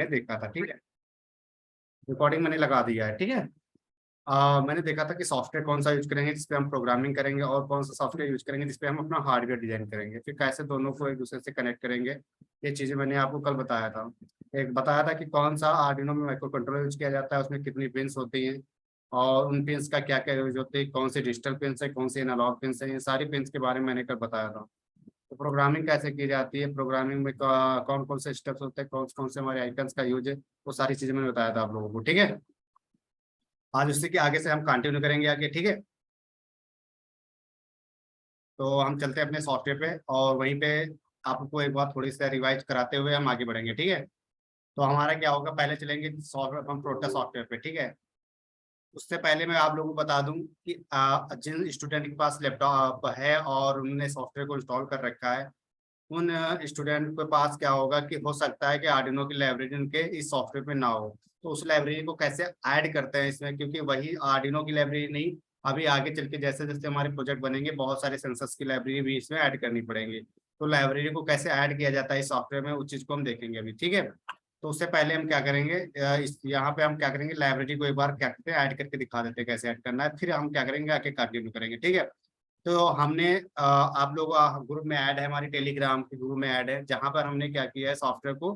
मैंने देखा था, ठीक है। रिकॉर्डिंग मैंने लगा दिया है, ठीक है। मैंने देखा था कि सॉफ्टवेयर कौन सा यूज करेंगे जिसपे हम प्रोग्रामिंग करेंगे, और कौन सा सॉफ्टवेयर यूज करेंगे जिसपे हम अपना हार्डवेयर डिजाइन करेंगे, फिर कैसे दोनों को एक दूसरे से कनेक्ट करेंगे। ये चीजें मैंने आपको कल बताया था। एक बताया था कि कौन सा आर्डिनो में माइक्रो कंट्रोलर यूज किया जाता है, उसमें कितनी पिन्स होती हैं, और उन पिन्स का क्या क्या यूज होती है, कौन से डिजिटल पिन्स है, कौन से एनालॉग पिन्स है, ये सारी पिन्स के बारे में मैंने कल बताया था। तो प्रोग्रामिंग कैसे की जाती है, प्रोग्रामिंग में कौन कौन से स्टेप्स होते हैं, कौन कौन से हमारे आइकन्स का यूज है, वो सारी चीजें मैंने बताया था आप लोगों को, ठीक है। आज उससे कि आगे से हम कंटिन्यू करेंगे आगे, ठीक है। तो हम चलते हैं अपने सॉफ्टवेयर पे, और वहीं पे आपको एक बार थोड़ी सी रिवाइज कराते हुए हम आगे बढ़ेंगे, ठीक है। तो हमारा क्या होगा, पहले चलेंगे सॉफ्टवेयर, हम प्रोटोटाइप सॉफ्टवेयर पे, ठीक है। उससे पहले मैं आप लोगों को बता दूं कि जिन स्टूडेंट के पास लैपटॉप है और उन्होंने सॉफ्टवेयर को इंस्टॉल कर रखा है, उन स्टूडेंट के पास क्या होगा कि हो सकता है कि आर्डिनो की लाइब्रेरी उनके इस सॉफ्टवेयर पे ना हो। तो उस लाइब्रेरी को कैसे ऐड करते हैं इसमें, क्योंकि वही आर्डिनो की लाइब्रेरी नहीं, अभी आगे चल के जैसे जैसे हमारे प्रोजेक्ट बनेंगे बहुत सारे सेंसर्स की लाइब्रेरी भी इसमें ऐड करनी पड़ेगी। तो लाइब्रेरी को कैसे ऐड किया जाता है इस सॉफ्टवेयर में, उस चीज को हम देखेंगे अभी, ठीक है। तो उससे पहले हम क्या करेंगे, इस यहाँ पे हम क्या करेंगे, लाइब्रेरी को एक बार क्या करते हैं ऐड करके दिखा देते हैं कैसे ऐड करना है, फिर हम क्या करेंगे आके कंटिन्यू करेंगे, ठीक है। तो हमने आप लोग ग्रुप में ऐड है, हमारी टेलीग्राम के ग्रुप में ऐड है, जहाँ पर हमने क्या किया है, सॉफ्टवेयर को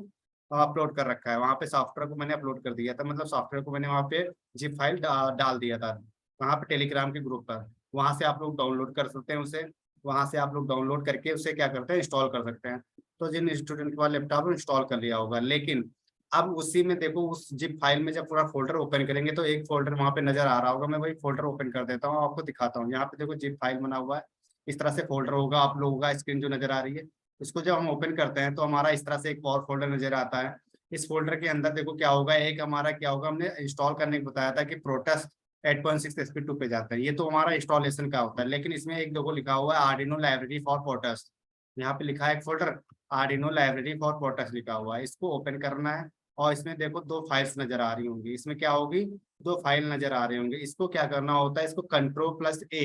अपलोड कर रखा है। वहाँ पे सॉफ्टवेयर को मैंने अपलोड कर दिया था, मतलब सॉफ्टवेयर को मैंने वहाँ पे जिप फाइल डाल दिया था वहाँ पे टेलीग्राम के ग्रुप पर। वहाँ से आप लोग डाउनलोड कर सकते हैं उसे, वहाँ से आप लोग डाउनलोड करके उसे क्या करते हैं, इंस्टॉल कर सकते हैं। तो जिन स्टूडेंट के पास लैपटॉप इंस्टॉल कर लिया होगा, लेकिन अब उसी में देखो उस जिप फाइल में जब पूरा फोल्डर ओपन करेंगे तो एक फोल्डर वहाँ पे नजर आ रहा होगा, मैं वही फोल्डर ओपन कर देता हूँ, आपको दिखाता हूँ। यहाँ पे देखो जिप फाइल बना हुआ है, इस तरह से फोल्डर होगा, आप लोगों का स्क्रीन जो नजर आ रही है, इसको जब हम ओपन करते हैं तो हमारा इस तरह से एक और फोल्डर नजर आता है। इस फोल्डर के अंदर देखो क्या होगा, एक हमारा क्या होगा, हमने इंस्टॉल करने को बताया था कि प्रोटस 8.6 SP2 पे जाता है, ये तो हमारा इंस्टॉलेशन का होता है। लेकिन इसमें एक देखो लिखा हुआ है आर्डिनो लाइब्रेरी फॉर प्रोटस, यहाँ पे लिखा है एक फोल्डर आर्डिनो लाइब्रेरी फॉर प्रोटस लिखा हुआ है, इसको ओपन करना है। और इसमें देखो दो फाइल्स नजर आ रही होंगी, इसमें क्या होगी, दो फाइल नजर आ रही होंगी। इसको क्या करना होता है, इसको कंट्रोल+A,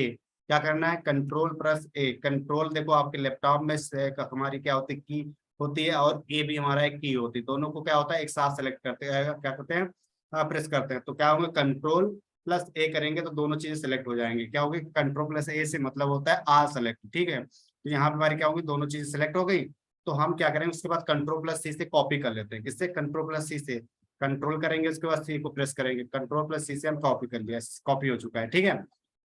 क्या करना है, कंट्रोल+A। कंट्रोल देखो आपके लैपटॉप में हमारी क्या होती है, की होती है, और ए भी हमारा एक की होती है, दोनों को क्या होता है एक साथ सेलेक्ट करते हैं, क्या करते हैं, प्रेस करते हैं। तो क्या होगा, कंट्रोल+A करेंगे तो दोनों चीजें सेलेक्ट हो जाएंगी। क्या होगी, कंट्रोल+A से मतलब होता है आल सेलेक्ट, ठीक है। तो यहाँ पे हमारी क्या होगी, दोनों चीजें सेलेक्ट हो गई। तो हम क्या करेंगे, उसके बाद कंट्रोल+C से कॉपी कर लेते हैं, किससे, कंट्रोल+C से। कंट्रोल करेंगे, उसके बाद सी को प्रेस करेंगे, कंट्रोल+C से हम कॉपी कर लिया, कॉपी हो चुका है, ठीक है।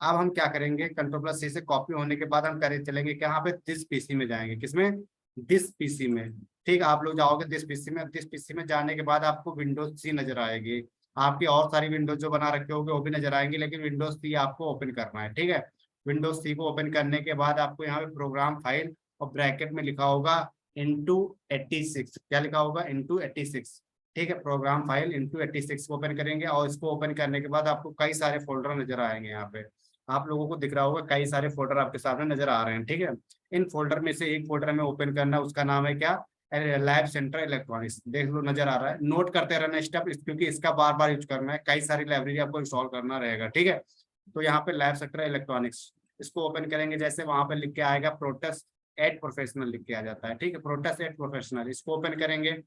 अब हम क्या करेंगे, कंट्रोल+C से कॉपी होने के बाद हम करे चलेंगे यहाँ पे दिस पीसी में जाएंगे, किसमें, दिस पीसी में। ठीक, आप लोग जाओगे दिस पीसी में, दिस पीसी में जाने के बाद आपको विंडोज सी नजर आएगी। आपकी और सारी विंडोज जो बना रखे होगे वो भी नजर आएंगी, लेकिन विंडोज सी आपको ओपन करना है, ठीक है। विंडोज सी को ओपन करने के बाद आपको यहाँ पे प्रोग्राम फाइल और ब्रैकेट में लिखा होगा *86, क्या लिखा होगा, *86, ठीक है। प्रोग्राम फाइल *86 को ओपन करेंगे, और इसको ओपन करने के बाद आपको कई सारे फोल्डर नजर आएंगे। यहाँ पे आप लोगों को दिख रहा होगा कई सारे फोल्डर आपके सामने नजर आ रहे हैं, ठीक है। इन फोल्डर में से एक फोल्डर में ओपन करना है, उसका नाम है क्या, लैब सेंटर इलेक्ट्रॉनिक्स, देख लो नजर आ रहा है। नोट करते रहना स्टेप, क्योंकि इसका बार बार यूज करना है, कई सारी लाइब्रेरी आपको इंस्टॉल करना रहेगा, ठीक है। तो यहाँ पे लैब सेंटर इलेक्ट्रॉनिक्स, इसको ओपन करेंगे, जैसे वहां पे लिख के आएगा प्रोटस एट प्रोफेशनल लिख के आ जाता है, ठीक है। प्रोटस एट प्रोफेशनल, इसको ओपन करेंगे।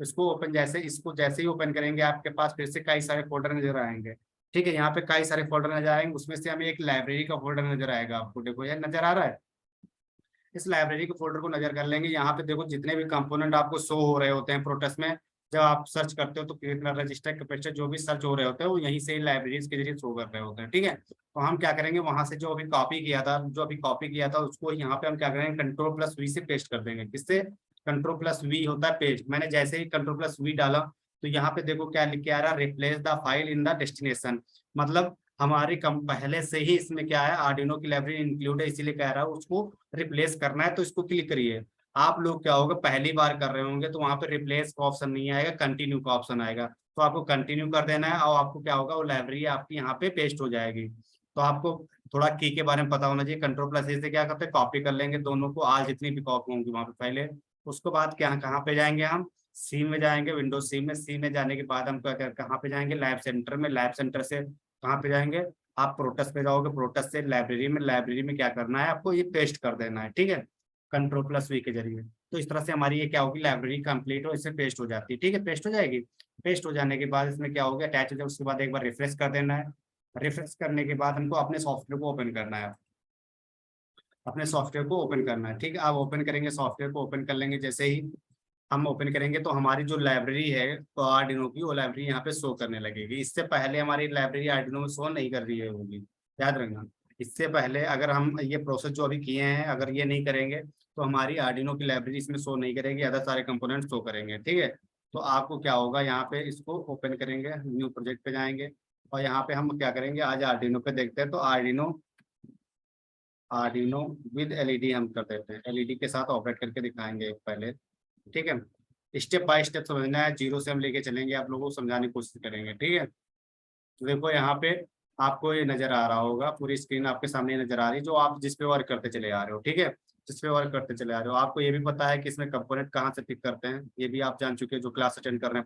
इसको ओपन जैसे इसको जैसे ही ओपन करेंगे आपके पास फिर से कई सारे फोल्डर नजर आएंगे, ठीक है। यहाँ पे कई सारे फोल्डर नजर आएंगे, उसमें से हमें एक लाइब्रेरी का फोल्डर नजर आएगा, आपको देखो ये नजर आ रहा है। इस लाइब्रेरी के फोल्डर को नजर कर लेंगे। यहाँ पे देखो जितने भी कंपोनेंट आपको शो हो रहे होते हैं प्रोटेस्ट में, जब आप सर्च करते हो तो क्रिएटर रजिस्टर कैपेसिटर जो भी सर्च हो रहे होते हैं वो यहीं से लाइब्रेरीज के जरिए शो कर रहे होते हैं, ठीक है। तो हम क्या करेंगे, वहां से जो अभी कॉपी किया था उसको यहाँ पे हम क्या करेंगे, कंट्रोल+V से पेस्ट कर देंगे, किससे, कंट्रोल+V होता है पेस्ट। मैंने जैसे ही कंट्रोल+V डाला तो यहाँ पे देखो क्या लिख के आ रहा है, replace the file in the destination, मतलब हमारी कम पहले से ही इसमें क्या है, आर्डिनो की लाइब्रेरी इंक्लूड है, इसीलिए कह रहा है उसको रिप्लेस करना है। तो इसको क्लिक करिए। आप लोग क्या होगा, पहली बार कर रहे होंगे तो वहां पे रिप्लेस का ऑप्शन नहीं आएगा, कंटिन्यू का ऑप्शन आएगा, तो आपको कंटिन्यू कर देना है, और आपको क्या होगा, वो लाइब्रेरी आपकी यहाँ पे पेस्ट हो जाएगी। तो आपको थोड़ा की के बारे में पता होना चाहिए। कंट्रोल+A से क्या करते हैं, कॉपी कर लेंगे दोनों को, आज जितनी भी कॉपी होंगी वहां पे पहले। उसके बाद क्या, कहाँ पे जाएंगे, हम सी में जाएंगे, विंडोज सी में जाने के बाद हम कहाँ पे जाएंगे, लैब सेंटर में। लैब सेंटर से कहाँ पे जाएंगे, आप प्रोटस पे जाओगे, प्रोटस से लाइब्रेरी में, लाइब्रेरी में क्या करना है, आपको ये पेस्ट कर देना है, ठीक है, कंट्रोल+V के जरिए। तो इस तरह से हमारी ये क्या होगी, लाइब्रेरी कंप्लीट हो, इससे पेस्ट हो जाती है। ठीक है, पेस्ट हो जाएगी। पेस्ट हो जाने के बाद इसमें क्या होगा, अटैच हो जाए, उसके बाद एक बार रिफ्रेश कर देना है। रिफ्रेश करने के बाद हमको अपने सॉफ्टवेयर को ओपन करना है, अपने सॉफ्टवेयर को ओपन करना है। ठीक है, आप ओपन करेंगे, सॉफ्टवेयर को ओपन कर लेंगे। जैसे ही हम ओपन करेंगे तो हमारी जो लाइब्रेरी है तो आर्डिनो की, वो लाइब्रेरी यहाँ पे शो करने लगेगी। इससे पहले हमारी लाइब्रेरी आर्डिनो में शो नहीं कर रही है होगी, याद रखना। इससे पहले अगर हम ये प्रोसेस जो अभी किए हैं, अगर ये नहीं करेंगे तो हमारी आर्डिनो की लाइब्रेरी इसमें शो नहीं करेगी, अदर सारे कंपोनेंट शो करेंगे। ठीक है, तो आपको क्या होगा, यहाँ पे इसको ओपन करेंगे, न्यू प्रोजेक्ट पे जाएंगे, और यहाँ पे हम क्या करेंगे, आज आर्डिनो पे देखते हैं। तो आर्डिनो आर्डिनो विद एलईडी हम कर देते हैं, एलईडी के साथ ऑपरेट करके दिखाएंगे पहले। ठीक है, स्टेप बाय स्टेप समझना है, जीरो से हम लेके चलेंगे, आप लोगों को समझाने की कोशिश करेंगे। ठीक है, तो देखो यहाँ पे आपको ये नजर आ रहा होगा, पूरी स्क्रीन आपके सामने नजर आ रही है, जो आप जिस पे वर्क करते चले आ रहे हो। ठीक है, जिस पे वर्क करते चले आ रहे हो, आपको ये भी पता है कि इसमें कंपोनेंट कहाँ से पिक करते हैं, ये भी आप जान चुके हैं जो क्लास अटेंड कर रहे हैं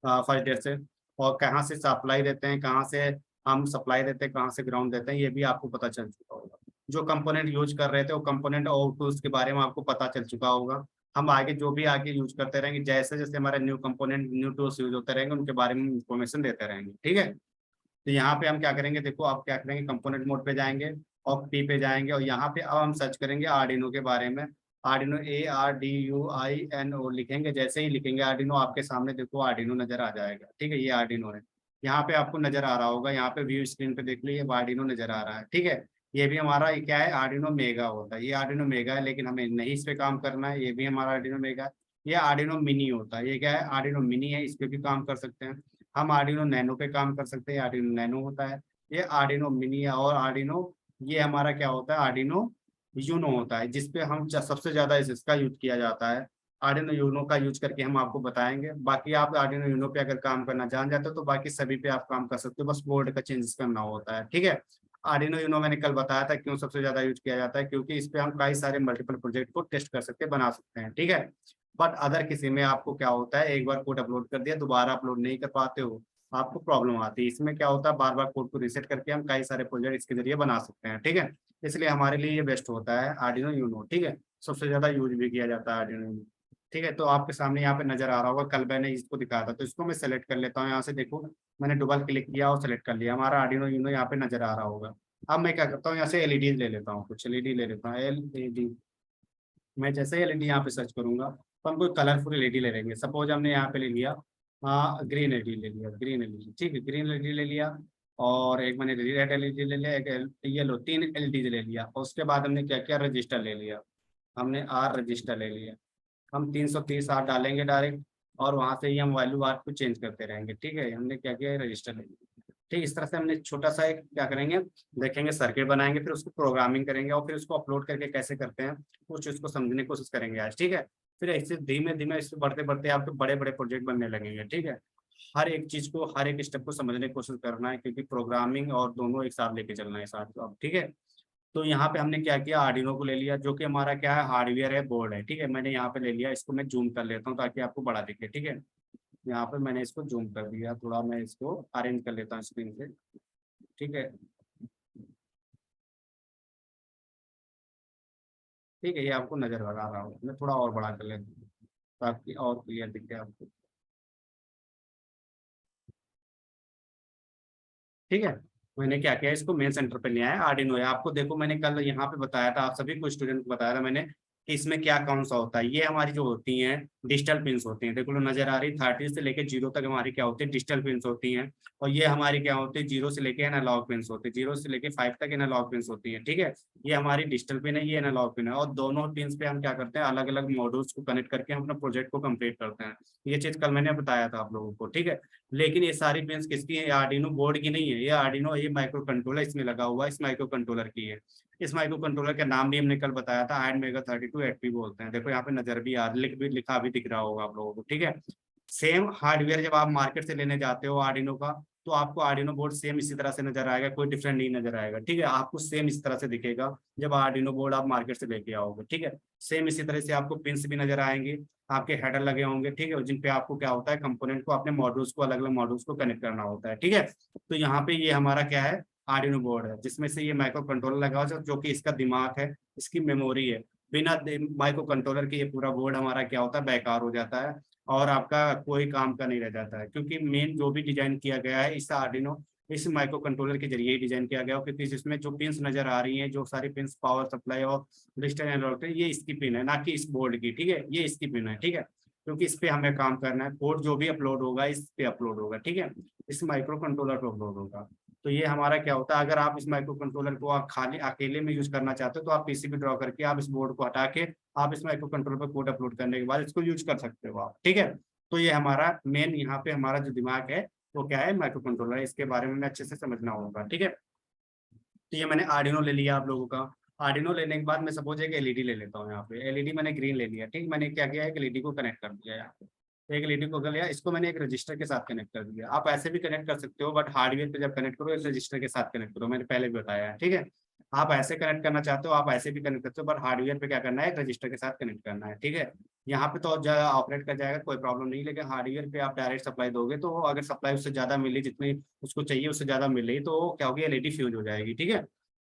फर्स्ट डे से। और कहाँ से सप्लाई देते हैं, कहाँ से हम सप्लाई देते हैं, कहाँ से ग्राउंड देते हैं, ये भी आपको पता चल चुका होगा। जो कंपोनेंट यूज कर रहे थे वो कंपोनेंट और टूल्स के बारे में आपको पता चल चुका होगा। हम आगे जो भी आगे यूज करते रहेंगे, जैसे जैसे हमारे new component new tools use होते रहेंगे, उनके बारे में इंफॉर्मेशन देते रहेंगे। ठीक है, तो यहाँ पे हम क्या करेंगे, देखो आप क्या करेंगे, कंपोनेंट मोड पे जाएंगे और पी पे जाएंगे, और यहाँ पे अब हम सर्च करेंगे आर्डिनो के बारे में। आर्डिनो ARDUINO लिखेंगे, जैसे ही लिखेंगे आर्डिनो, आपके सामने देखो आर्डिनो नजर आ जाएगा। ठीक है, ये आर्डिनो है, यहाँ पे आपको नजर आ रहा होगा, यहाँ पे व्यू स्क्रीन पे देख लीजिए, आर्डिनो नजर आ रहा है। ठीक है, ये भी हमारा ये क्या है, आर्डिनो मेगा होता है। ये आर्डिनो मेगा है, लेकिन हमें नहीं इस पे काम करना है, ये भी हमारा आर्डिनो मेगा है। ये आर्डिनो मिनी होता है, ये क्या है, आर्डिनो मिनी है, इस पे भी काम कर सकते हैं। हम आर्डिनो नैनो पे काम कर सकते हैं, आर्डिनो नैनो होता है। ये आर्डिनो मिनी है, और आर्डिनो ये हमारा क्या होता है, आर्डिनो यूनो होता है, जिसपे हम सबसे ज्यादा इसका यूज किया जाता है। आर्डिनो यूनो का यूज करके हम आपको बताएंगे। बाकी आप आर्डिनो यूनो पे अगर काम करना जान जाते हो तो बाकी सभी पे आप काम कर सकते हो, बस बोर्ड का चेंजेस करना होता है। ठीक है, आर्डिनो यूनो मैंने कल बताया था क्यों सबसे ज्यादा यूज किया जाता है, क्योंकि इस पे हम कई सारे मल्टीपल प्रोजेक्ट को टेस्ट कर सकते हैं, बना सकते हैं। ठीक है, बट अदर किसी में आपको क्या होता है, एक बार कोड अपलोड कर दिया, दोबारा अपलोड नहीं कर पाते हो, आपको प्रॉब्लम आती है। इसमें क्या होता है, बार बार कोड को रिसेट करके हम कई सारे प्रोजेक्ट इसके जरिए बना सकते हैं। ठीक है, इसलिए हमारे लिए ये बेस्ट होता है आर्डिनो यूनो। ठीक है, सबसे ज्यादा यूज भी किया जाता है आर्डिनो यूनो। ठीक है, तो आपके सामने यहाँ पे नजर आ रहा होगा, कल मैंने इसको दिखाया था, तो इसको मैं सेलेक्ट कर लेता हूँ। यहाँ से देखो, मैंने डबल क्लिक किया और सेलेक्ट कर लिया, हमारा आर्डिनो यूनो यहाँ पे नजर आ रहा होगा। अब मैं क्या करता हूँ, यहाँ से एलईडी ले लेता हूँ, कुछ एलईडी ले लेता हूँ, एलईडी। मैं जैसे ही एलईडी यहाँ पे सर्च करूंगा तो हम कोई कलरफुल एलईडी ले लेंगे। सपोज हमने यहाँ पे ले लिया, ग्रीन एलईडी ले लिया, ग्रीन एलईडी। ठीक है, ग्रीन एलईडी ले लिया, और एक मैंने रेड एलईडी ले लिया, एक येलो, तीन एलईडी ले लिया। और उसके बाद हमने क्या किया, रजिस्टर ले लिया, हमने आर रजिस्टर ले लिया। हम 330 आर डालेंगे डायरेक्ट, और वहां से ही हम वैल्यू आर को चेंज करते रहेंगे। ठीक है, हमने क्या किया, रजिस्टर ले लिया। ठीक, इस तरह से हमने छोटा सा एक क्या करेंगे, देखेंगे, सर्किट बनाएंगे, फिर उसको प्रोग्रामिंग करेंगे, और फिर उसको अपलोड करके कैसे करते हैं कुछ उसको समझने की कोशिश करेंगे आज। ठीक है, फिर ऐसे धीमे धीमे इससे बढ़ते बढ़ते आपके बड़े बड़े प्रोजेक्ट बनने लगेंगे। ठीक है, हर एक चीज को, हर एक स्टेप को समझने की कोशिश करना है, क्योंकि प्रोग्रामिंग और दोनों एक साथ लेके चलना है साथ तो अब। ठीक है, तो यहाँ पे हमने क्या किया, आर्डिनो को ले लिया, जो कि हमारा क्या है, हार्डवेयर है, बोर्ड है। ठीक है, मैंने यहाँ पे ले लिया, इसको मैं जूम कर लेता हूँ ताकि आपको बड़ा दिखे। ठीक है, यहाँ पे मैंने इसको जूम कर दिया, थोड़ा मैं इसको अरेंज कर लेता हूँ स्क्रीन से। ठीक है, ठीक है, ये आपको नजर आ रहा हो, मैं थोड़ा और बड़ा कर लेता हूँ ताकि और क्लियर दिखे आपको। ठीक है, मैंने क्या किया, इसको मेन सेंटर पे ले आया, आर्डिनो है। आपको देखो, मैंने कल यहाँ पे बताया था, आप सभी को स्टूडेंट को बताया था मैंने कि इसमें क्या कौन सा होता है। ये हमारी जो होती हैं डिजिटल पिंस होती हैं, देखो नजर आ रही, 30 से लेके 0 तक हमारी क्या होती है, डिजिटल पिंस होती हैं। और ये हमारी क्या होती है, 0 से लेके एनालॉग पिंस होती है, 0 से लेके 5 तक एनालॉग पिंस होती है। ठीक है, ये हमारी डिजिटल पिन है, ये एनालॉग पिन है, और दोनों पिंस पे हम क्या करते हैं, अलग अलग मॉड्यूल्स को कनेक्ट करके हम अपना प्रोजेक्ट को कंप्लीट करते हैं। ये चीज कल मैंने बताया था आप लोगों को। ठीक है, लेकिन ये सारी पिंस किसकी है, ये आर्डिनो बोर्ड की नहीं है, ये आर्डिनो, ये माइक्रो कंट्रोलर इसमें लगा हुआ है, इस माइक्रो कंट्रोलर की है। इस माइक्रो कंट्रोलर का नाम भी हमने कल बताया था, हैंड मेगा 32 बोलते हैं। देखो यहाँ पे नजर भी आ लिख भी लिखा भी दिख रहा होगा आप लोगों को। ठीक है, सेम हार्डवेयर जब आप मार्केट से लेने जाते हो आर्डिनो का, तो आपको आर्डिनो बोर्ड सेम इसी तरह से नजर आएगा, कोई डिफरेंट नहीं नजर आएगा। ठीक है, आपको सेम इस तरह से दिखेगा जब आर्डिनो बोर्ड आप मार्केट से लेके आओगे। ठीक है, सेम इसी तरह से आपको पिंस भी नजर आएंगे, आपके हेडर लगे होंगे। ठीक है, जिन पे आपको क्या होता है, कंपोनेंट को अपने मॉड्यूल्स को, अलग अलग मॉड्यूल्स को कनेक्ट करना होता है। ठीक है, तो यहाँ पे ये हमारा क्या है, आर्डिनो बोर्ड है, जिसमें से ये माइक्रो कंट्रोलर लगा हुआ है, जो कि इसका दिमाग है, इसकी मेमोरी है। बिना माइक्रो कंट्रोलर के ये पूरा बोर्ड हमारा क्या होता है, बेकार हो जाता है और आपका कोई काम का नहीं रह जाता है। क्योंकि मेन जो भी डिजाइन किया गया है इस आर्डिनो इस माइक्रो कंट्रोलर के जरिए ही डिजाइन किया गया हो, क्योंकि जिसमें जो पिंस नजर आ रही हैं, जो सारी पिंस पावर सप्लाई और डिजिटल एनालॉग, ये इसकी पिन है, ना कि इस बोर्ड की, ठीक है, ये इसकी पिन है, ठीक है। क्योंकि इस पे हमें काम करना है, कोड जो भी अपलोड होगा इस पे अपलोड होगा, ठीक है, इस माइक्रो कंट्रोलर पे अपलोड होगा। तो ये हमारा क्या होता है, अगर आप इस माइक्रो कंट्रोलर को आप खाली अकेले में यूज करना चाहते हो तो आप पीसीबी ड्रॉ करके आप इस बोर्ड को हटा के आप इस माइक्रो कंट्रोलर पर कोड अपलोड करने के बाद इसको यूज कर सकते हो आप, ठीक है। तो ये हमारा मेन यहाँ पे हमारा जो दिमाग है वो क्या है, माइक्रो कंट्रोलर है, इसके बारे में हमें अच्छे से समझना होगा, ठीक है। तो ये मैंने आर्डिनो ले लिया आप लोगों का। आर्डिनो लेने के बाद मैं सपोज एक एलईडी ले लेता हूँ, यहाँ पे एलईडी मैंने ग्रीन ले लिया, ठीक। मैंने क्या किया है, एलईडी को कनेक्ट कर दिया यहाँ पे, एक एलईडी को कर लिया, इसको मैंने एक रजिस्टर के साथ कनेक्ट कर दिया। आप ऐसे भी कनेक्ट कर सकते हो, बट हार्डवेयर पे जब कनेक्ट करो एक रजिस्टर के साथ कनेक्ट करो, मैंने पहले भी बताया है, ठीक है। आप ऐसे कनेक्ट करना चाहते हो आप ऐसे भी कनेक्ट करते हो, बट हार्डवेयर पे क्या करना है, एक रजिस्टर के साथ कनेक्ट करना है, ठीक है। यहाँ पे तो ज़्यादा ऑपरेट कर जाएगा, कोई प्रॉब्लम नहीं, लेकिन हार्डवेयर पे आप डायरेक्ट सप्लाई दोगे तो अगर सप्लाई उससे ज़्यादा मिली, जितनी उसको चाहिए उससे ज़्यादा मिली, तो क्या होगी, एलईडी फ्यूज हो जाएगी, ठीक है।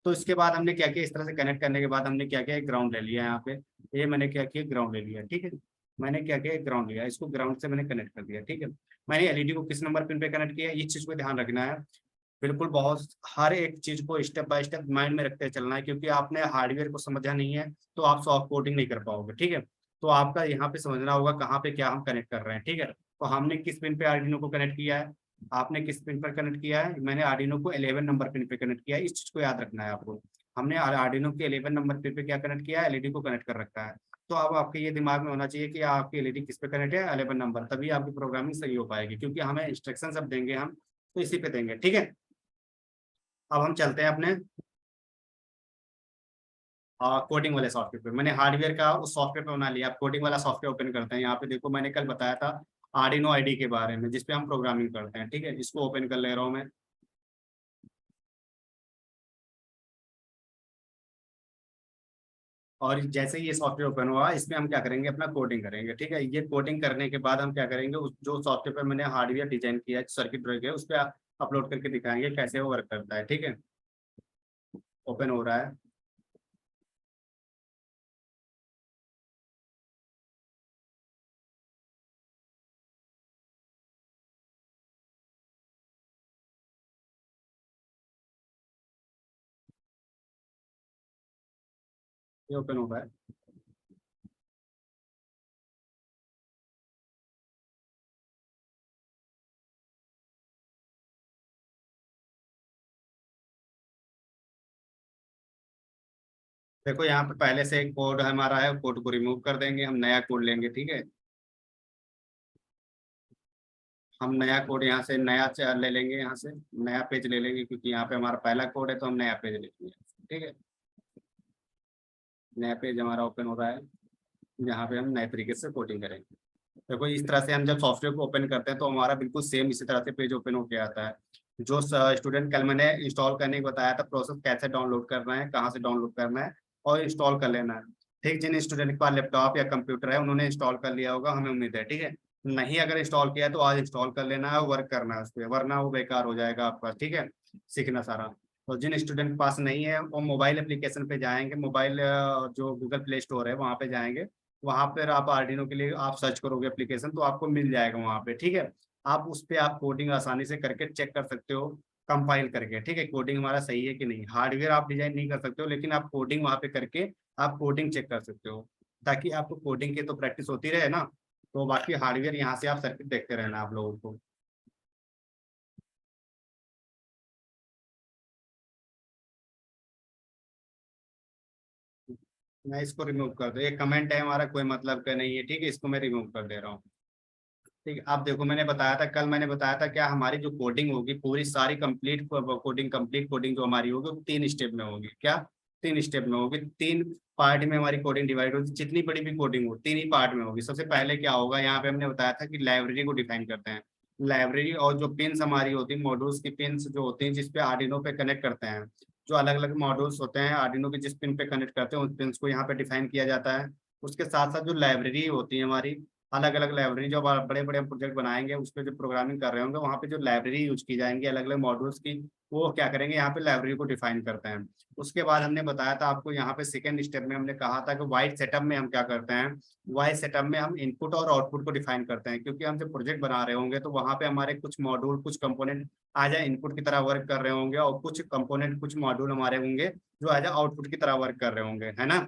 तो इसके बाद हमने क्या किया, इस तरह से कनेक्ट करने के बाद हमने क्या किया, एक ग्राउंड ले लिया यहाँ पे, ये मैंने क्या किया, ग्राउंड ले लिया, ठीक है। मैंने क्या किया, एक ग्राउंड लिया, इसको ग्राउंड से मैंने कनेक्ट कर दिया, ठीक है। मैंने एलईडी को किस नंबर पिन पे कनेक्ट किया, इस चीज को ध्यान रखना है, बिल्कुल बहुत हर एक चीज को स्टेप बाय स्टेप माइंड में रखते चलना है, क्योंकि आपने हार्डवेयर को समझा नहीं है तो आप सॉफ्ट कोडिंग नहीं कर पाओगे, ठीक है। तो आपका यहाँ पे समझना होगा कहाँ पे क्या हम कनेक्ट कर रहे हैं, ठीक है। तो हमने किस पिन पे आर्डिनो को कनेक्ट किया है, आपने किस पिन पर कनेक्ट किया है, मैंने आर्डिनो को 11 नंबर पिन पे कनेक्ट किया है, इस चीज को याद रखना है आपको। हमने आर्डिनो के 11 नंबर पिन पे क्या कनेक्ट किया है, एलईडी को कनेक्ट कर रखा है। तो अब आपके ये दिमाग में होना चाहिए कि आपकी एलईडी किस पे कनेक्ट है, 11 नंबर, तभी आपकी प्रोग्रामिंग सही हो पाएगी, क्योंकि हमें इंस्ट्रक्शन सब देंगे हम तो इसी पे देंगे, ठीक है। अब हम चलते हैं अपने कोडिंग वाले सॉफ्टवेयर पे। मैंने हार्डवेयर का उस सॉफ्टवेयर पे बना लिया, अब कोडिंग वाला सॉफ्टवेयर ओपन करते हैं। यहाँ पे देखो मैंने कल बताया था आर्डिनो आईडी के बारे में, जिसपे हम प्रोग्रामिंग करते हैं, ठीक है। इसको ओपन कर ले रहा हूँ मैं। और जैसे ही ये सॉफ्टवेयर ओपन हुआ, इसमें हम क्या करेंगे, अपना कोडिंग करेंगे, ठीक है। ये कोडिंग करने के बाद हम क्या करेंगे, उस जो सॉफ्टवेयर पर मैंने हार्डवेयर डिजाइन किया है, सर्किट ब्रेकर है, उस पर अपलोड करके दिखाएंगे कैसे वो वर्क करता है, ठीक है। ओपन हो रहा है। ये ओपन हो रहा है। देखो यहाँ पे पहले से एक कोड हमारा है, कोड को रिमूव कर देंगे, हम नया कोड लेंगे, ठीक है। हम नया कोड यहाँ से ले लेंगे, यहाँ से नया पेज ले लेंगे, क्योंकि यहाँ पे हमारा पहला कोड है तो हम नया पेज ले लेंगे, ठीक है। नया पेज हमारा ओपन हो रहा है, यहाँ पे हम नए तरीके से कोडिंग करेंगे। देखो इस तरह से हम जब सॉफ्टवेयर को ओपन करते हैं तो हमारा बिल्कुल सेम इसी तरह से पेज ओपन होके आता है। जो स्टूडेंट कल मैंने इंस्टॉल करने को बताया था, प्रोसेस कैसे डाउनलोड करना है, कहाँ से डाउनलोड करना है और इंस्टॉल कर लेना है, ठीक। जिन स्टूडेंट के पास लैपटॉप या कंप्यूटर है उन्होंने इंस्टॉल कर लिया होगा, हमें उम्मीद है, ठीक है। नहीं अगर इंस्टॉल किया है तो आज इंस्टॉल कर लेना है और वर्क करना है उस पर, वरना वो बेकार हो जाएगा आपका, ठीक है, सीखना सारा। तो जिन स्टूडेंट के पास नहीं है वो मोबाइल एप्लीकेशन पे जाएंगे, मोबाइल जो गूगल प्ले स्टोर है वहाँ पे जाएंगे, वहां पर आप आर्डिनो के लिए आप सर्च करोगे एप्लीकेशन तो आपको मिल जाएगा वहां पे, ठीक है। आप उस पर आप कोडिंग आसानी से करके चेक कर सकते हो, कंपाइल करके, ठीक है, कोडिंग हमारा सही है कि नहीं। हार्डवेयर आप डिजाइन नहीं कर सकते हो, लेकिन आप कोडिंग वहां पे करके आप कोडिंग चेक कर सकते हो, ताकि आपको कोडिंग की तो प्रैक्टिस होती रहे ना। तो बाकी हार्डवेयर यहाँ से आप सर्किट देखते रहना आप लोगों को। मैं इसको रिमूव कर दूँ, एक कमेंट है हमारा, कोई मतलब का नहीं है, ठीक है, इसको मैं रिमूव कर दे रहा हूँ, ठीक है। आप देखो मैंने बताया था कल, मैंने बताया था क्या, हमारी जो कोडिंग होगी पूरी सारी कंप्लीट कोडिंग जो हमारी होगी वो 3 स्टेप में होगी, क्या 3 स्टेप में होगी, 3 पार्ट में हमारी कोडिंग डिवाइड होगी, जितनी बड़ी भी कोडिंग हो 3 ही पार्ट में होगी। सबसे पहले क्या होगा, यहाँ पे हमने बताया था कि लाइब्रेरी को डिफाइन करते हैं, लाइब्रेरी और जो पिन्स हमारी होती है, मॉड्यूल्स की पिन्स जो होती हैं जिसपे आर्डिनो पे कनेक्ट करते हैं, जो अलग अलग मॉड्यूल्स होते हैं आर्डिनो के जिस पिन पे कनेक्ट करते हैं उस पिन्स को यहाँ पे डिफाइन किया जाता है। उसके साथ साथ जो लाइब्रेरी होती है हमारी, अलग अलग लाइब्रेरी जो बड़े बड़े हम प्रोजेक्ट बनाएंगे उस पर जो प्रोग्रामिंग कर रहे होंगे वहाँ पे जो लाइब्रेरी यूज की जाएंगी अलग अलग मॉड्यूल्स की, वो क्या करेंगे यहाँ पे लाइब्रेरी को डिफाइन करते हैं। उसके बाद हमने बताया था आपको यहाँ पे सेकेंड स्टेप में हमने कहा था कि वाइड सेटअप में हम क्या करते हैं, वाइड सेटअप में हम इनपुट और आउटपुट को डिफाइन करते हैं, क्योंकि हम जब प्रोजेक्ट बना रहे होंगे तो वहाँ पे हमारे कुछ मॉड्यूल कुछ कंपोनेंट आ जाए इनपुट की तरह वर्क कर रहे होंगे, और कुछ कंपोनेंट कुछ मॉड्यूल हमारे होंगे जो आ जाए आउटपुट की तरह वर्क कर रहे होंगे, है ना।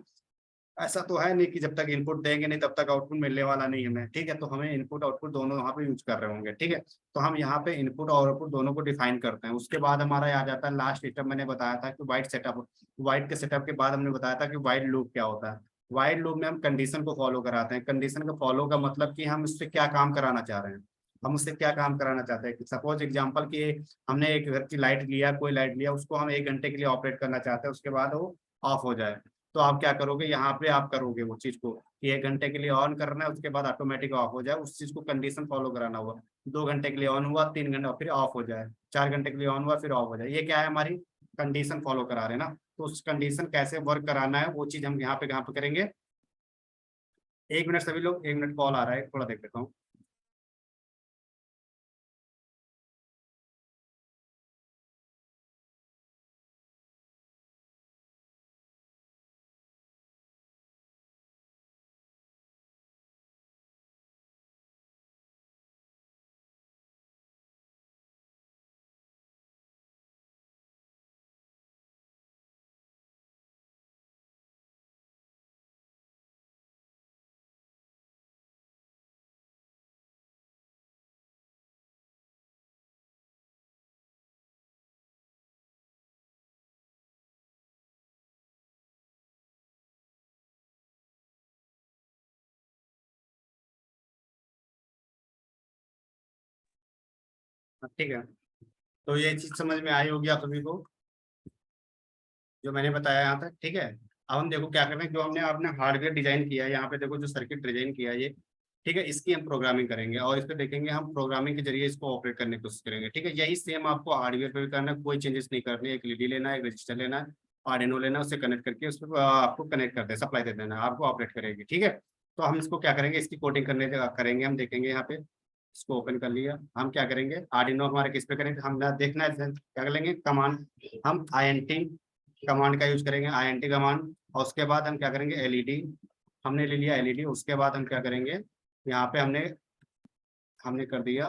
ऐसा तो है नहीं कि जब तक इनपुट देंगे नहीं तब तक आउटपुट मिलने वाला नहीं हमें, ठीक है। तो हमें इनपुट आउटपुट दोनों यहाँ पे यूज कर रहे होंगे, ठीक है। तो हम यहाँ पे इनपुट और आउटपुट दोनों को डिफाइन करते हैं। उसके बाद हमारा आ जाता है लास्ट स्टेप, मैंने बताया था कि वाइड सेटअप। वाइड के सेटअप के बाद हमने बताया था कि वाइड लूप क्या होता है। वाइड लूप में हम कंडीशन को फॉलो कराते हैं। कंडीशन को फॉलो का मतलब कि हम उससे क्या काम कराना चाह रहे हैं, हम उससे क्या काम कराना चाहते हैं। सपोज एग्जाम्पल कि हमने एक घर की लाइट लिया, कोई लाइट लिया, उसको हम 1 घंटे के लिए ऑपरेट करना चाहते हैं, उसके बाद वो ऑफ हो जाए। तो आप क्या करोगे, यहाँ पे आप करोगे वो चीज को कि 1 घंटे के लिए ऑन करना है, उसके बाद ऑटोमेटिक ऑफ हो जाए, उस चीज को कंडीशन फॉलो कराना हुआ। 2 घंटे के लिए ऑन हुआ, 3 घंटे फिर ऑफ हो जाए, 4 घंटे के लिए ऑन हुआ फिर ऑफ हो जाए, ये क्या है, हमारी कंडीशन फॉलो करा रहे हैं ना। तो उस कंडीशन कैसे वर्क कराना है वो चीज हम यहाँ पे करेंगे। 1 मिनट सभी लोग, 1 मिनट कॉल आ रहा है, थोड़ा देख लेता हूँ। ठीक है, तो ये चीज समझ में आई होगी आप सभी को जो मैंने बताया यहाँ तक, ठीक है। अब हम देखो क्या कर रहे हैं, जो हमने आपने हार्डवेयर डिजाइन किया है यहाँ पे देखो, जो सर्किट डिजाइन किया है ये, ठीक है, इसकी हम प्रोग्रामिंग करेंगे और इस पे देखेंगे हम प्रोग्रामिंग के जरिए इसको ऑपरेट करने की कोशिश करेंगे, ठीक है। यही सेम आपको हार्डवेयर पे भी करना है, कोई चेंजेस नहीं करनी है। एक एलईडी लेना है, एक रजिस्टर लेना है, आर्डिनो लेना है, उससे कनेक्ट करके उस पर आपको कनेक्ट कर दे, सप्लाई दे देना है, आपको ऑपरेट करेगी, ठीक है। तो हम इसको क्या करेंगे, इसकी कोडिंग करने करेंगे, हम देखेंगे यहाँ पे। इसको ओपन कर लिया, हम क्या करेंगे, आर्डिनो हमारे किस पे करेंगे, हम ना देखना है क्या करेंगे, कमांड, हम INT कमांड का यूज करेंगे, INT कमांड। और उसके बाद हम क्या करेंगे, एलईडी, हमने ले लिया एलईडी। उसके बाद हम क्या करेंगे, यहाँ पे हमने हमने कर दिया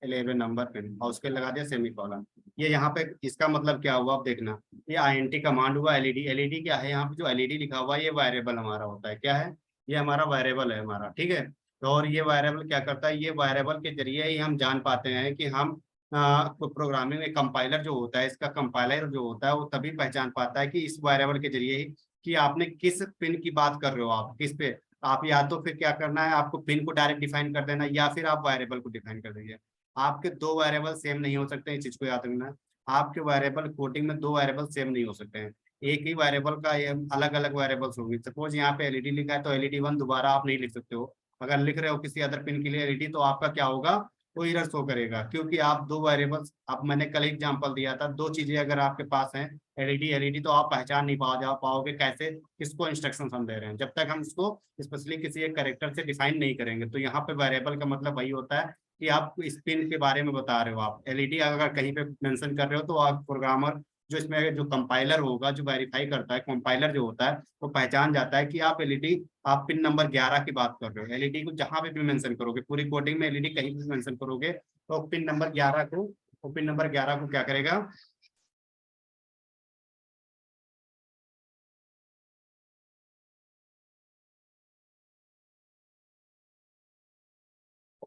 11 नंबर पिन और उसके लगा दिया सेमी कॉलन। ये यहाँ पे इसका मतलब क्या हुआ, आप देखना, ये INT कमांड हुआ। एलईडी, एलईडी क्या है, यहाँ पे जो एलईडी लिखा हुआ है ये वेरिएबल हमारा होता है, क्या है, ये हमारा वेरिएबल है हमारा, ठीक है। तो और ये वेरिएबल क्या करता है, ये वेरिएबल के जरिए ही हम जान पाते हैं कि हम प्रोग्रामिंग में कंपाइलर जो होता है, इसका कंपाइलर जो होता है वो तभी पहचान पाता है कि इस वेरिएबल के जरिए ही कि आपने किस पिन की बात कर रहे हो, आप किस पे। आप या तो फिर क्या करना है, आपको पिन को डायरेक्ट डिफाइन कर देना, या फिर आप वेरिएबल को डिफाइन कर दीजिए। आपके दो वेरिएबल सेम नहीं हो सकते, इस चीज को याद रखना है। आपके वेरिएबल कोडिंग में दो वेरिएबल सेम नहीं हो सकते हैं। एक ही वेरिएबल का ये अलग अलग वेरिएबल्स होंगे। सपोज यहाँ पे एलईडी लिखा है तो LED1 दोबारा आप नहीं लिख सकते हो। अगर लिख रहे हो किसी अदर पिन के लिए एलईडी, तो आपका क्या होगा, वो एरर शो करेगा, क्योंकि आप दो वेरिएबल्स, अब मैंने कल एग्जांपल दिया था, दो चीजें अगर आपके पास हैं, एलईडी तो आप पहचान नहीं पाओगे कैसे, किसको इंस्ट्रक्शन हम दे रहे हैं, जब तक हम इसको स्पेशली किसी एक कैरेक्टर से डिफाइन नहीं करेंगे। तो यहाँ पे वेरिएबल का मतलब वही होता है कि आप इस पिन के बारे में बता रहे हो। आप एलईडी अगर कहीं पे मेंशन कर रहे हो तो आप प्रोग्रामर जो इसमें जो कंपाइलर होगा, जो वेरीफाई करता है, कंपाइलर जो होता है वो पहचान जाता है कि आप एलईडी, आप पिन नंबर 11 की बात कर रहे हो। एलईडी को जहां पे भी मेंशन करोगे, पूरी कोडिंग में एलईडी कहीं भी मेंशन करोगे तो पिन नंबर 11 को, वो पिन नंबर 11 को क्या करेगा,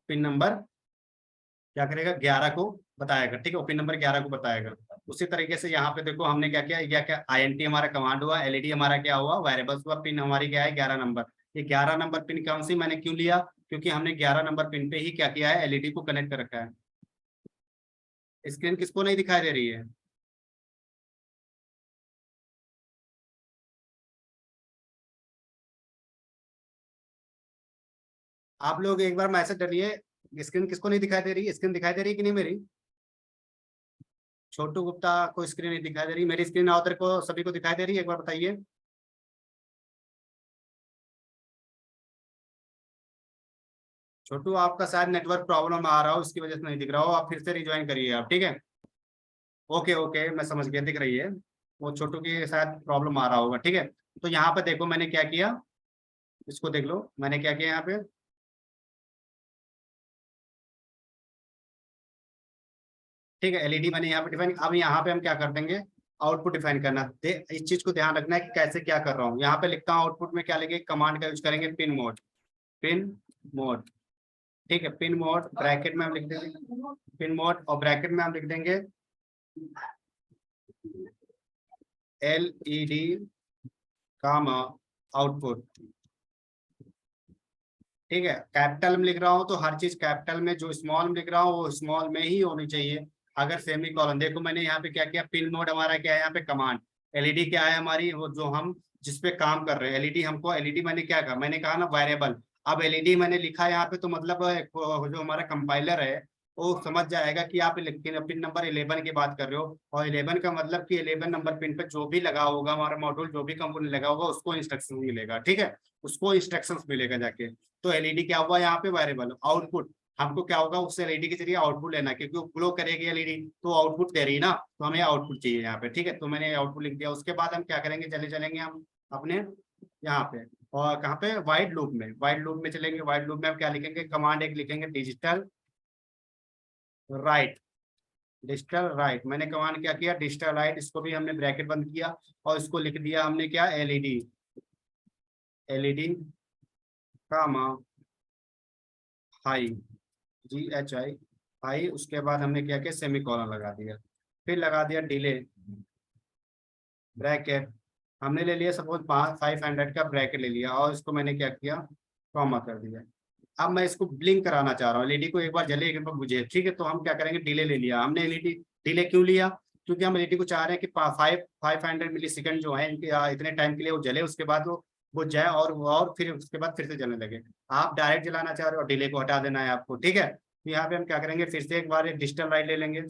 पिन नंबर क्या करेगा, 11 को बताएगा, ठीक है, पिन नंबर 11 को बताएगा। उसी तरीके से यहाँ पे देखो हमने क्या किया, क्या क्या INT हमारा कमांड हुआ, एलईडी हमारा क्या हुआ, वेरिएबल्स हुआ, पिन हमारी क्या है, 11 नंबर। ये 11 नंबर पिन कौन सी मैंने क्यों लिया, क्योंकि हमने 11 नंबर पिन पे ही क्या किया है, एलईडी को कनेक्ट कर रखा है। स्क्रीन किसको नहीं दिखाई दे रही है, आप लोग एक बार मैसेज डालिए। स्क्रीन किसको नहीं दिखाई दे रही, स्क्रीन दिखाई दे रही है कि नहीं मेरी, छोटू गुप्ता को स्क्रीन नहीं दिखाई दे रही, मेरी स्क्रीन आओ तेरे को सभी को दिखाई दे रही है, एक बार बताइए। छोटू आपका शायद नेटवर्क प्रॉब्लम आ रहा हो, उसकी वजह से नहीं दिख रहा हो, आप फिर से रिज्वाइन करिए आप, ठीक है। ओके ओके, मैं समझ गया, दिख रही है। वो छोटू की शायद प्रॉब्लम आ रहा होगा, ठीक है। तो यहाँ पे देखो मैंने क्या किया, इसको देख लो मैंने क्या किया यहाँ पे। ठीक है, एलईडी मैंने यहाँ पे डिफाइन, अब यहाँ पे हम क्या कर देंगे, आउटपुट डिफाइन करना इस चीज को ध्यान रखना है कि कैसे क्या कर रहा हूँ। यहाँ पे लिखता हूँ आउटपुट में क्या लिखेंगे, कमांड का यूज करेंगे, पिन मोड। पिन मोड, ठीक है, पिन मोड ब्रैकेट में हम लिख देंगे, पिन मोड और ब्रैकेट में हम लिख देंगे एलईडी कामा आउटपुट। ठीक है, कैपिटल में लिख रहा हूँ तो हर चीज कैपिटल में, जो स्मॉल में लिख रहा हूँ वो स्मॉल में ही होनी चाहिए। अगर सेमी कॉलन, देखो मैंने यहाँ पे क्या किया, पिन मोड हमारा क्या है यहाँ पे कमांड, एलईडी क्या है हमारी, वो जो हम जिस पे काम कर रहे हैं एलईडी, हमको एलईडी मैंने क्या कहा, मैंने कहा ना वेरिएबल। अब एलईडी मैंने लिखा यहाँ पे तो मतलब जो हमारा कंपाइलर है वो समझ जाएगा कि आप पिन नंबर 11 की बात कर रहे हो, और 11 का मतलब कि 11 नंबर पिन पे जो भी लगा होगा हमारा मॉड्यूल, जो भी कंपोनेंट लगा होगा उसको इंस्ट्रक्शन मिलेगा, ठीक है, उसको इंस्ट्रक्शंस मिलेगा जाके। तो एलईडी क्या हुआ यहाँ पे, वेरिएबल। आउटपुट हमको क्या होगा, उससे एलईडी के जरिए आउटपुट लेना, क्योंकि वो ग्लो करेगी एलईडी तो आउटपुट दे रही ना, तो हमें आउटपुट चाहिए यहाँ पे, ठीक है। तो मैंने आउटपुट लिख दिया। उसके बाद हम क्या करेंगे, चले चलेंगे हम अपने यहाँ पे, और कहाँ पे, वाइड लूप में, वाइड लूप में चलेंगे। वाइड लूप में हम क्या लिखेंगे, कमांड एक लिखेंगे, डिजिटल राइट। डिजिटल राइट, मैंने कमांड क्या किया, डिजिटल राइट, इसको भी हमने ब्रैकेट बंद किया और इसको लिख दिया हमने क्या, एलईडी, एलईडी कामा हाई, GHI हाई। उसके बाद हमने क्या किया, सेमी कॉलन लगा दिया, फिर लगा दिया डिले ब्रैकेट। हमने ले लिया सपोज 500 का ब्रैकेट ले लिया, और इसको मैंने क्या किया, कॉमा कर दिया। अब मैं इसको ब्लिंक कराना चाह रहा हूँ, एलईडी को एक बार जले एक बार बुझे, ठीक है। तो हम क्या करेंगे, डिले ले लिया हमने एलईडी। डिले क्यों लिया, क्योंकि हम एलईडी को चाह रहे हैं कि 500 मिली सेकेंड जो है इनके, इतने टाइम के लिए वो जले, उसके बाद वो बुझ जाए, और फिर उसके बाद फिर से जलने लगे। आप डायरेक्ट जलाना चाह रहे हो, डिले को हटा देना है आपको, ठीक है। तो यहाँ पे हम क्या करेंगे, फिर से एक बार डिजिटल राइट ले लेंगे।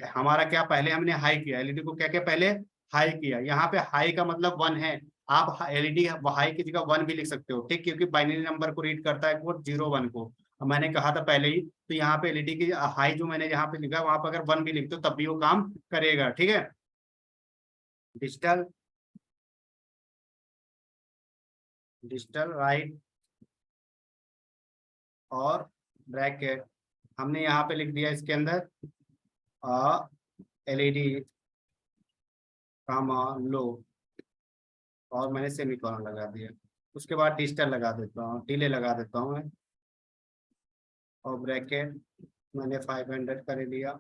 हमारा क्या, पहले हमने हाई किया एलईडी को, क्या क्या पहले हाई किया, यहाँ पे हाई का मतलब 1 है। आप एलईडी हाई की जगह 1 भी लिख सकते हो, ठीक, क्योंकि बाइनरी नंबर को रीड करता है कोड 0 1 को। मैंने कहा था पहले ही, तो यहाँ पे एलईडी की हाई जो मैंने यहाँ पे लिखा, वहां पर अगर 1 भी लिखते हो तब भी वो काम करेगा, ठीक है। डिजिटल, डिजिटल राइट और ब्रैकेट, हमने यहाँ पे लिख दिया इसके अंदर एलईडी कामा लो, और मैंने सेमीकोलन लगा दिया। उसके बाद डिजिटल लगा देता हूँ, डिले लगा देता हूँ मैं, और ब्रैकेट मैंने 500 कर लिया,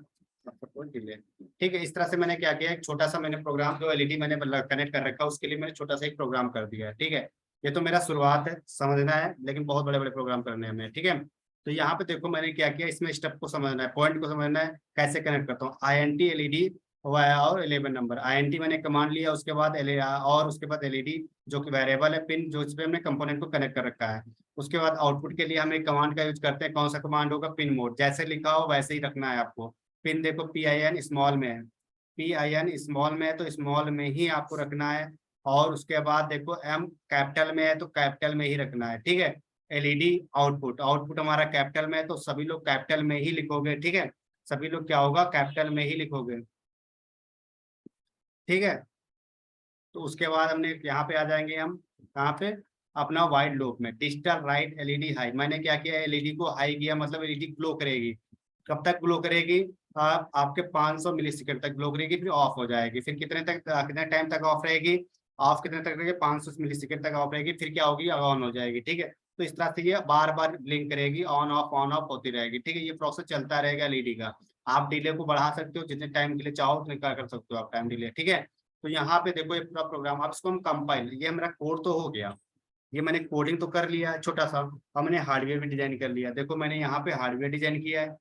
डिले। ठीक है, इस तरह से मैंने क्या किया, एक छोटा सा मैंने प्रोग्राम, जो एलईडी मैंने कनेक्ट कर रखा है उसके लिए मैंने छोटा सा एक प्रोग्राम कर दिया है, ठीक है। ये तो मेरा शुरुआत है, समझना है, लेकिन बहुत बड़े बड़े प्रोग्राम करने हैं हमें, ठीक है। तो यहाँ पे देखो मैंने क्या किया, इसमें स्टेप को समझना है, पॉइंट को समझना है, कैसे कनेक्ट करता हूँ। INT एलईडी और 11 नंबर, INT मैंने कमांड लिया, उसके बाद और उसके बाद एलईडी जो कि वेरिएबल है, पिन जो इस पे हमने कंपोनेंट को कनेक्ट कर रखा है। उसके बाद आउटपुट के लिए हम एक कमांड का यूज करते हैं, कौन सा कमांड होगा, पिन मोड, जैसे लिखा हो वैसे ही रखना है आपको। पिन देखो PIN स्मॉल में है, PIN स्मॉल में है तो स्मॉल में ही आपको रखना है। और उसके बाद देखो M कैपिटल में है तो कैपिटल में ही रखना है, ठीक है। एलईडी आउटपुट, आउटपुट हमारा कैपिटल में है तो सभी लोग कैपिटल में ही लिखोगे, ठीक है। सभी लोग क्या होगा, कैपिटल में ही लिखोगे, ठीक है। तो उसके बाद हमने यहाँ पे आ जाएंगे हम, कहाँ पे, अपना वाइड लूप में, डिजिटल राइट एलईडी हाई। मैंने क्या किया, एलईडी को हाई किया, मतलब एलईडी ग्लो करेगी। कब तक ग्लो करेगी, आपके 500 मिली सेकेंड तक ग्लो करेगी, फिर ऑफ हो जाएगी। फिर कितने तक, कितने टाइम तक ऑफ रहेगी, ऑफ कितने तक रहेगी, 500 मिली सेकेंड तक ऑफ रहेगी, फिर क्या होगी, ऑन हो जाएगी, ठीक है। तो इस तरह से ये बार बार ब्लिंक करेगी, ऑन ऑफ होती रहेगी, ठीक है। ये प्रोसेस चलता रहेगा एलईडी का। आप डिले को बढ़ा सकते हो, जितने टाइम के लिए चाहो उतने कर सकते हो आप टाइम डिले, ठीक है। तो यहाँ पे देखो ये पूरा प्रोग्राम, अब इसको हम कंपाइल, ये मेरा कोड तो हो गया, ये मैंने कोडिंग तो कर लिया है छोटा सा। अब मैंने हार्डवेयर भी डिजाइन कर लिया, देखो मैंने यहाँ पे हार्डवेयर डिजाइन किया है,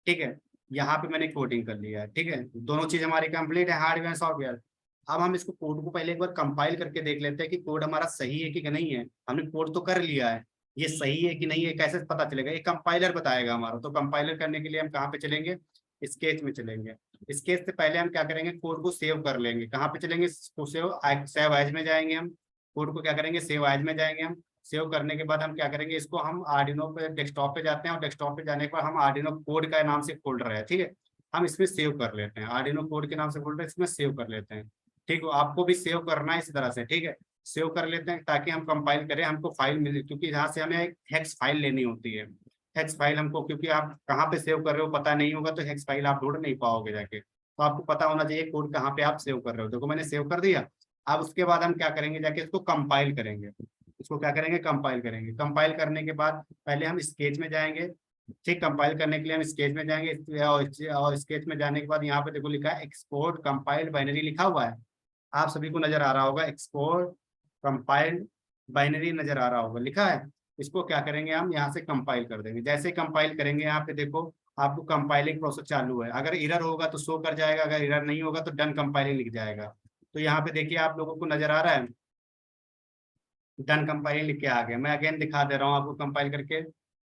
ठीक है। यहाँ पे मैंने कोडिंग कर लिया है, ठीक है। दोनों चीज हमारी कंप्लीट है, हार्डवेयर सॉफ्टवेयर। अब हम इसको कोड को पहले एक बार कंपाइल करके देख लेते हैं कि कोड हमारा सही है कि नहीं है। हमने कोड तो कर लिया है, ये सही है कि नहीं है कैसे पता चलेगा, ये कंपाइलर बताएगा हमारा। तो कंपाइलर करने के लिए हम कहाँ पे चलेंगे, स्केच में चलेंगे। स्केच से पहले हम क्या करेंगे, कोड को सेव कर लेंगे। कहाँ पे चलेंगे, सेव एज में जाएंगे हम, कोड को क्या करेंगे, सेव एज में जाएंगे हम। सेव करने के बाद हम क्या करेंगे, इसको हम आर्डिनो पे डेस्कटॉप पे जाते हैं, और डेस्कटॉप पे जाने के बाद हम आर्डिनो कोड का नाम से फोल्डर है, ठीक है, हम इसमें सेव कर लेते हैं, आर्डिनो कोड के नाम से फोल्डर इसमें सेव कर लेते हैं। ठीक है, आपको भी सेव करना है इसी तरह से, ठीक है, सेव कर लेते हैं ताकि हम कंपाइल करें, हमको फाइल मिले, क्योंकि यहाँ से हमें एक हेक्स फाइल लेनी होती है। हेक्स फाइल हमको, क्योंकि आप कहाँ पे सेव कर रहे हो पता नहीं होगा तो हेक्स फाइल आप ढूंढ नहीं पाओगे जाके, तो आपको पता होना चाहिए कोड कहाँ पे आप सेव कर रहे हो। देखो मैंने सेव कर दिया। अब उसके बाद हम क्या करेंगे, जाके इसको कंपाइल करेंगे, इसको क्या करेंगे, कंपाइल करेंगे। कंपाइल करने के बाद पहले हम स्केच में जाएंगे, ठीक, कंपाइल करने के लिए हम स्केच में जाएंगे, और स्केच में जाने के बाद यहाँ पे देखो लिखा है एक्सपोर्ट कंपाइल्ड बाइनरी लिखा हुआ है, आप सभी को नजर आ रहा होगा, एक्सपोर्ट कंपाइल्ड बाइनरी नजर आ रहा होगा, लिखा है। इसको क्या करेंगे, हम यहाँ से कंपाइल कर देंगे। जैसे कंपाइल करेंगे यहाँ पे देखो आपको कंपाइलिंग प्रोसेस चालू है, अगर एरर होगा तो शो कर जाएगा, अगर एरर नहीं होगा तो डन कंपाइलिंग लिख जाएगा। तो यहाँ पे देखिए आप लोगों को नजर आ रहा है डन कंपाइलिंग लिख के आ गया। मैं अगेन दिखा दे रहा हूँ आपको कंपाइल करके।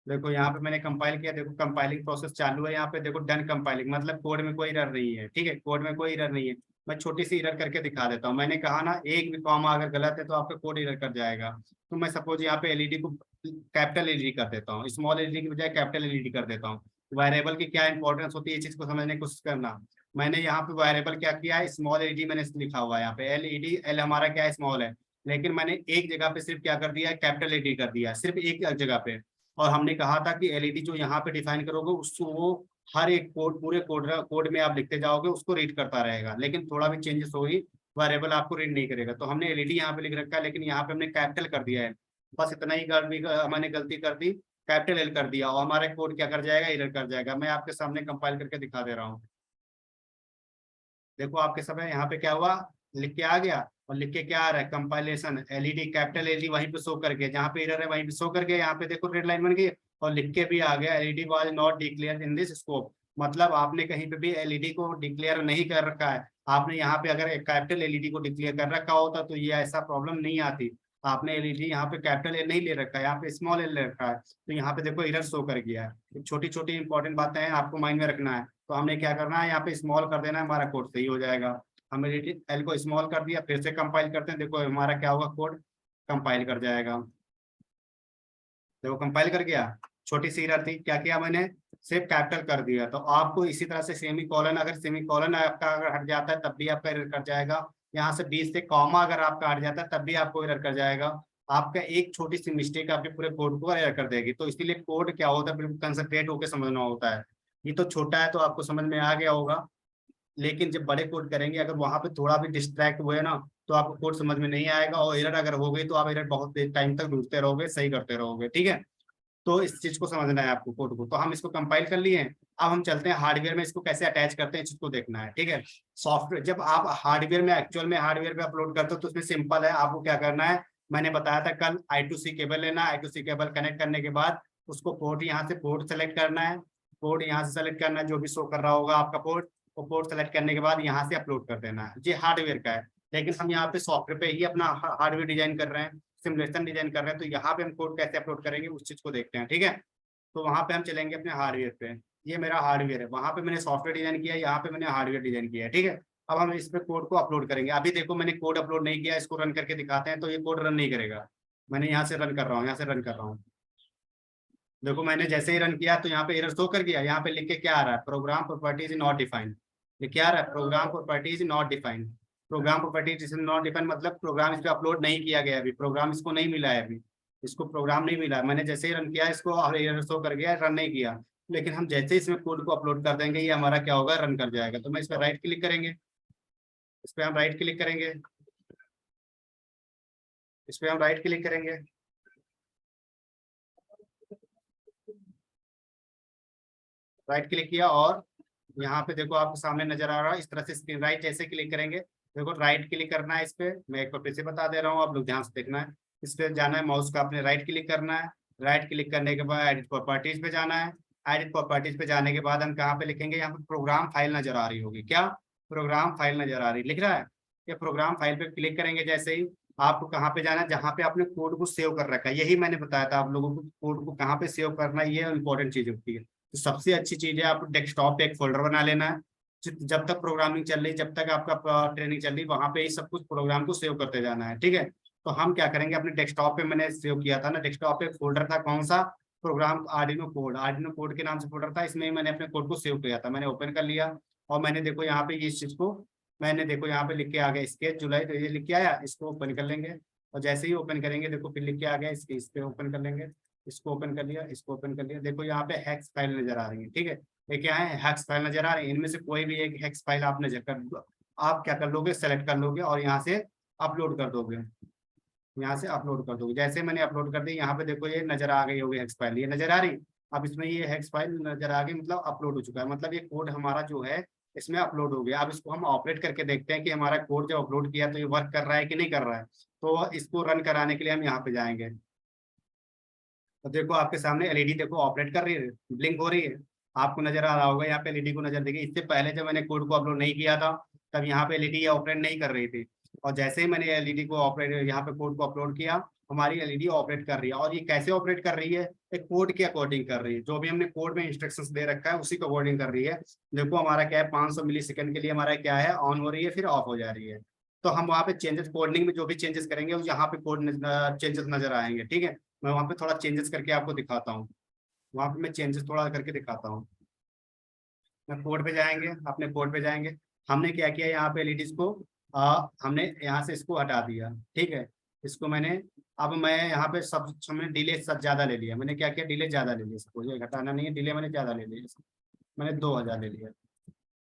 देखो यहाँ पे मैंने कंपाइल किया, देखो कंपाइलिंग प्रोसेस चालू है, यहाँ पे देखो डन कंपाइलिंग, मतलब कोड में कोई एरर नहीं है, ठीक है, कोड में कोई एरर नहीं है। मैं छोटी सी एरर करके दिखा देता हूँ, मैंने कहा ना एक भी कॉमा अगर गलत है तो आपका कोड एरर कर जाएगा। तो मैं सपोज यहाँ पे एलईडी को कैपिटल एलईडी कर देता हूँ, स्मॉल एलईडी की बजाय कैपिटल एलईडी कर देता हूँ। वेरिएबल की क्या इंपॉर्टेंस होती है इस चीज को समझने की कोशिश करना। मैंने यहाँ पे वेरिएबल क्या किया है, स्मॉल एलईडी मैंने लिखा हुआ है यहाँ पे, एलईडी, एल हमारा क्या है, स्मॉल है, लेकिन मैंने एक जगह पे सिर्फ क्या कर दिया है, कैपिटल एलईडी कर दिया, सिर्फ एक जगह पे। और हमने कहा था कि एलईडी जो यहाँ पे डिफाइन करोगे उसको वो हर एक कोड, पूरे कोड में आप लिखते जाओगे उसको रीड करता रहेगा, लेकिन थोड़ा भी चेंजेस होगी वेरिएबल आपको रीड नहीं करेगा। तो हमने एलईडी यहाँ पे लिख रखा है, लेकिन यहाँ पे हमने कैपिटल कर दिया है, बस इतना ही मैंने गलती कर दी, कैपिटल एल कर दिया, और हमारा कोड क्या कर जाएगा, एरर कर जाएगा। मैं आपके सामने कंपाइल करके दिखा दे रहा हूँ। देखो आपके समय यहाँ पे क्या हुआ, लिख के आ गया, और लिख के क्या आ रहा है, कंपाइलेशन एलईडी, कैपिटल एलईडी वहीं पे शो करके, जहाँ पे एरर है वहीं पे शो करके, यहाँ पे देखो रेड लाइन बन गई, और लिख के भी आ गया LED was not declare in this scope. मतलब आपने कहीं पे भी एलईडी को डिक्लेयर नहीं कर रखा है, आपने यहाँ पे अगर कैपिटल एलईडी को डिक्लेयर कर रखा होता तो ये ऐसा प्रॉब्लम नहीं आती। आपने एलईडी यहाँ पे कैपिटल एल नहीं ले रखा है, यहाँ पे स्मॉल एल ले रखा है, तो यहाँ पे देखो एरर शो कर गया है। छोटी छोटी इंपॉर्टेंट बातें हैं, आपको माइंड में रखना है। तो हमने क्या करना है, यहाँ पे स्मॉल कर देना है, हमारा कोड सही हो जाएगा। हमने एल को स्मॉल कर दिया, फिर से कंपाइल करते हैं, देखो हमारा क्या होगा, कोड कंपाइल कर जाएगा। देखो कंपाइल कर गया, छोटी सी एरर थी, क्या किया मैंने, सिर्फ कैपिटल कर दिया। तो आपको इसी तरह से सेमी कॉलन, अगर सेमी कॉलन आपका अगर हट जाता है तब भी आपका एरर कर जाएगा। यहाँ से बीच से कॉमा अगर आपका हट जाता है तब भी आपको एरर कर जाएगा। आपका एक छोटी सी मिस्टेक आपके पूरे कोड को एरर कर देगी। तो इसीलिए कोड क्या होता है, बिल्कुल कंसंट्रेट होकर समझना होता है। ये तो छोटा है तो आपको समझ में आ गया होगा, लेकिन जब बड़े कोड करेंगे अगर वहां पे थोड़ा भी डिस्ट्रैक्ट हुए ना तो आपको कोड समझ में नहीं आएगा, और एरर अगर हो गई तो आप एरर बहुत देर टाइम तक ढूंढते रहोगे, सही करते रहोगे, ठीक है। तो इस चीज को समझना है आपको कोड को। तो हम इसको कंपाइल कर लिए हैं, अब हम चलते हैं हार्डवेयर में इसको कैसे अटैच करते हैं, इस चीज को देखना है, ठीक है। सॉफ्टवेयर जब आप हार्डवेयर में, एक्चुअल में हार्डवेयर पे अपलोड करते हो तो उसमें सिंपल है, आपको क्या करना है, मैंने बताया था कल, I2C केबल लेना है, I2C केबल कनेक्ट करने के बाद उसको पोर्ट, यहाँ से पोर्ट सेलेक्ट करना है, पोर्ट यहाँ से सेलेक्ट करना है, जो भी शो कर रहा होगा आपका पोर्ट, वो पोर्ट सेलेक्ट करने के बाद यहाँ से अपलोड कर देना है। ये हार्डवेयर का है, लेकिन हम यहाँ पे सॉफ्टवेयर पे ही अपना हार्डवेयर डिजाइन कर रहे हैं, सिमुलेशन डिजाइन कर रहे हैं, तो यहाँ पे हम कोड कैसे अपलोड करेंगे उस चीज को देखते हैं, ठीक है। तो वहाँ पे हम चलेंगे अपने हार्डवेयर पे, ये मेरा हार्डवेयर है, वहाँ पे मैंने सॉफ्टवेयर डिजाइन किया है, यहाँ पे मैंने हार्डवेयर डिजाइन किया है, ठीक है। अब हम इस पे कोड को अपलोड करेंगे। अभी देखो मैंने कोड अपलोड नहीं किया, इसको रन करके दिखाते हैं, तो ये कोड रन नहीं करेगा। मैंने यहाँ से रन कर रहा हूँ, यहाँ से रन कर रहा हूँ, देखो मैंने जैसे ही रन किया तो यहाँ पे एरर शो कर गया। यहाँ पे लिख के क्या आ रहा है, प्रोग्राम प्रॉपर्टीज नॉट डिफाइंड, ये क्या आ रहा है, program properties not defined. Program properties not defined मतलब प्रोग्राम इस पे अपलोड नहीं किया गया, अभी प्रोग्राम इसको नहीं मिला है, अभी इसको प्रोग्राम नहीं मिला। मैंने जैसे ही रन किया इसको एरर शो कर गया, रन नहीं किया, लेकिन हम जैसे ही इसमें कोड को अपलोड कर देंगे ये हमारा क्या होगा, रन कर जाएगा। तो मैं इस पर राइट क्लिक करेंगे, इस पर हम राइट क्लिक करेंगे, इस पर हम राइट क्लिक करेंगे, राइट क्लिक किया, और यहाँ पे देखो आपके सामने नजर आ रहा है, इस तरह से स्क्रीन राइट जैसे क्लिक करेंगे, देखो राइट क्लिक करना है इस पे, मैं एक बार फिर से बता दे रहा हूँ, आप लोग ध्यान से देखना है। इस पे जाना है, माउस का अपने राइट क्लिक करना है, राइट क्लिक करने के बाद एडिट प्रॉपर्टीज पे जाना है। एडिट प्रॉपर्टीज पे जाने के बाद हम कहाँ पे लिखेंगे, यहाँ पे प्रोग्राम फाइल नजर आ रही होगी, क्या प्रोग्राम फाइल नजर आ रही लिख रहा है, ये प्रोग्राम फाइल पे क्लिक करेंगे जैसे ही, आपको कहाँ पे जाना है, जहाँ पे आपने कोड को सेव कर रखा है। यही मैंने बताया था आप लोगों को, कोड को कहाँ पे सेव करना है, ये इंपॉर्टेंट चीज होती है। तो सबसे अच्छी चीज है आपको डेस्कटॉप पे एक फोल्डर बना लेना है, जब तक प्रोग्रामिंग चल रही, जब तक आपका ट्रेनिंग चल रही, वहां पे ही सब कुछ प्रोग्राम को सेव करते जाना है, ठीक है। तो हम क्या करेंगे, अपने डेस्कटॉप पे मैंने सेव किया था ना, डेस्कटॉप पे फोल्डर था कौन सा, प्रोग्राम आर्डिनो कोड के नाम से फोल्डर था, इसमें मैंने अपने कोड को सेव किया था। मैंने ओपन कर लिया और मैंने देखो यहाँ पे इस चीज को मैंने देखो यहाँ पे लिख के आ गया स्केच जुलाई, तो ये लिख के आया, इसको ओपन कर लेंगे। और जैसे ही ओपन करेंगे देखो फिर लिख के आ गया, इसके इस पे ओपन कर लेंगे, इसको ओपन कर लिया, इसको ओपन कर लिया, देखो यहाँ पे हेक्स फाइल नजर आ रही है, ठीक है। ये क्या है, हेक्स फाइल नजर आ रही है, इनमें से कोई भी एक हेक्स फाइल आप नजर कर, आप क्या कर लोगे, सेलेक्ट कर लोगे और यहाँ से अपलोड कर दोगे, यहाँ से अपलोड कर दोगे। जैसे मैंने अपलोड कर दी, यहाँ पे देखो ये नजर आ गई होगी हेक्स फाइल, ये नजर आ रही। अब इसमें ये हेक्स फाइल नजर आ गई, मतलब अपलोड हो चुका है, मतलब ये कोड हमारा जो है इसमें अपलोड हो गया। अब इसको हम ऑपरेट करके देखते हैं कि हमारा कोड जब अपलोड किया तो ये वर्क कर रहा है कि नहीं कर रहा है। तो इसको रन कराने के लिए हम यहाँ पे जाएंगे, तो देखो आपके सामने एलईडी देखो ऑपरेट कर रही है, ब्लिंक हो रही है, आपको नजर आ रहा होगा यहाँ पे एलईडी को नजर देखिए। इससे पहले जब मैंने कोड को अपलोड नहीं किया था तब यहाँ पे एलईडी ऑपरेट नहीं कर रही थी, और जैसे ही मैंने एलईडी को ऑपरेट यहाँ पे कोड को अपलोड किया, हमारी एलईडी ऑपरेट कर रही है। और ये कैसे ऑपरेट कर रही है, एक कोड के अकॉर्डिंग कर रही है, जो भी हमने कोड में इंस्ट्रक्शंस दे रखा है उसी को अकॉर्डिंग कर रही है। देखो हमारा क्या है, 500 मिली सेकंड के लिए हमारा क्या है, ऑन हो रही है फिर ऑफ हो जा रही है। तो हम वहाँ पे चेंजेस कोडिंग में जो भी चेंजेस करेंगे वो यहाँ पे कोड चेंजेस नजर आएंगे, ठीक है। मैं वहाँ पे थोड़ा चेंजेस करके आपको दिखाता हूँ, वहाँ पे मैं चेंजेस थोड़ा करके दिखाता हूँ। मैं कोड पे जाएंगे, अपने कोड पे जाएंगे, हमने क्या किया यहाँ पे एलईडीज को हमने यहाँ से इसको हटा दिया, ठीक है। इसको मैंने, अब मैं यहाँ पे सब मैंने डिले सब ज्यादा ले लिया, मैंने क्या किया, डिले ज्यादा ले लिया, इसको ये घटाना नहीं है, डिले मैंने ज्यादा ले लिया, मैंने 2000 ले लिया।